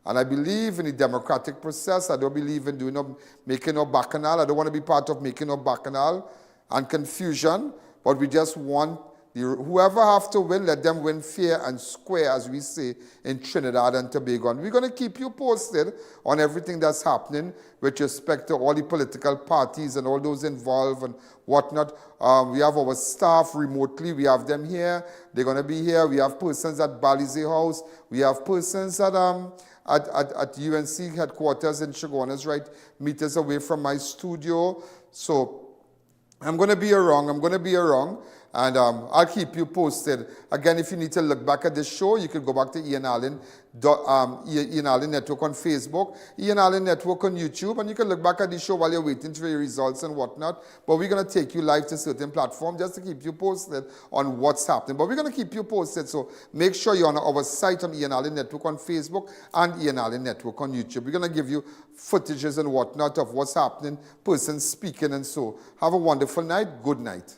And I believe in the democratic process. I don't believe in making no bacchanal. I don't want to be part of making no bacchanal and confusion. But we just want whoever have to win, let them win fair and square, as we say in Trinidad and Tobago. And we're going to keep you posted on everything that's happening with respect to all the political parties and all those involved and whatnot. We have our staff remotely. We have them here. They're going to be here. We have persons at Balize House. We have persons at UNC headquarters in Chaguanas, right meters away from my studio. So I'm going to be around. And I'll keep you posted. Again, if you need to look back at this show, you can go back to I.A.N. Network on Facebook, I.A.N. Network on YouTube, and you can look back at the show while you're waiting for your results and whatnot. But we're going to take you live to certain platforms just to keep you posted on what's happening. But we're going to keep you posted, so make sure you're on our site on I.A.N. Network on Facebook and I.A.N. Network on YouTube. We're going to give you footages and whatnot of what's happening, persons speaking, and so. Have a wonderful night. Good night.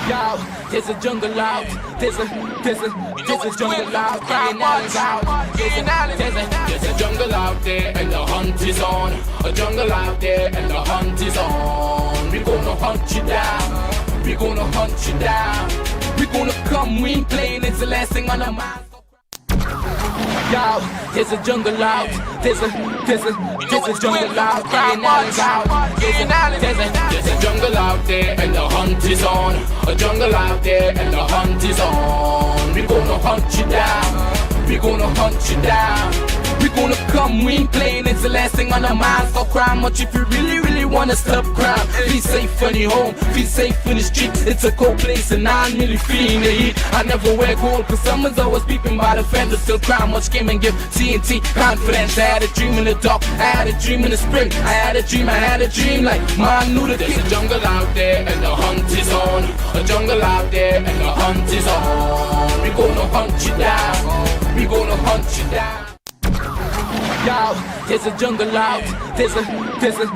Yo, there's a jungle out. There's a jungle out. There's a jungle out there, and the hunt is on. A jungle out there, and the hunt is on. We gonna hunt you down. We gonna hunt you down. We gonna come, we ain't playing. It's the last thing on our mind. Yo, there's a jungle out. There's a jungle out. There's a jungle out there, and the hunt is on. A jungle out there, and the hunt is on. We gonna hunt you down. We gonna hunt you down. We gonna come, we ain't playing. It's the last thing on our minds. Stop crime much if you really wanna stop crime. Be safe in your home, be safe in the street. It's a cold place and I'm really feeling the heat. I never wear gold cause someone's always peeping by the fender. Still crime much came and give TNT confidence. I had a dream in the dark, I had a dream in the spring. I had a dream like man knew the There's a jungle out there and the hunt is on. A jungle out there and the hunt is on. We gonna hunt you down. We gonna hunt you down. Yo, there's a jungle out. There's a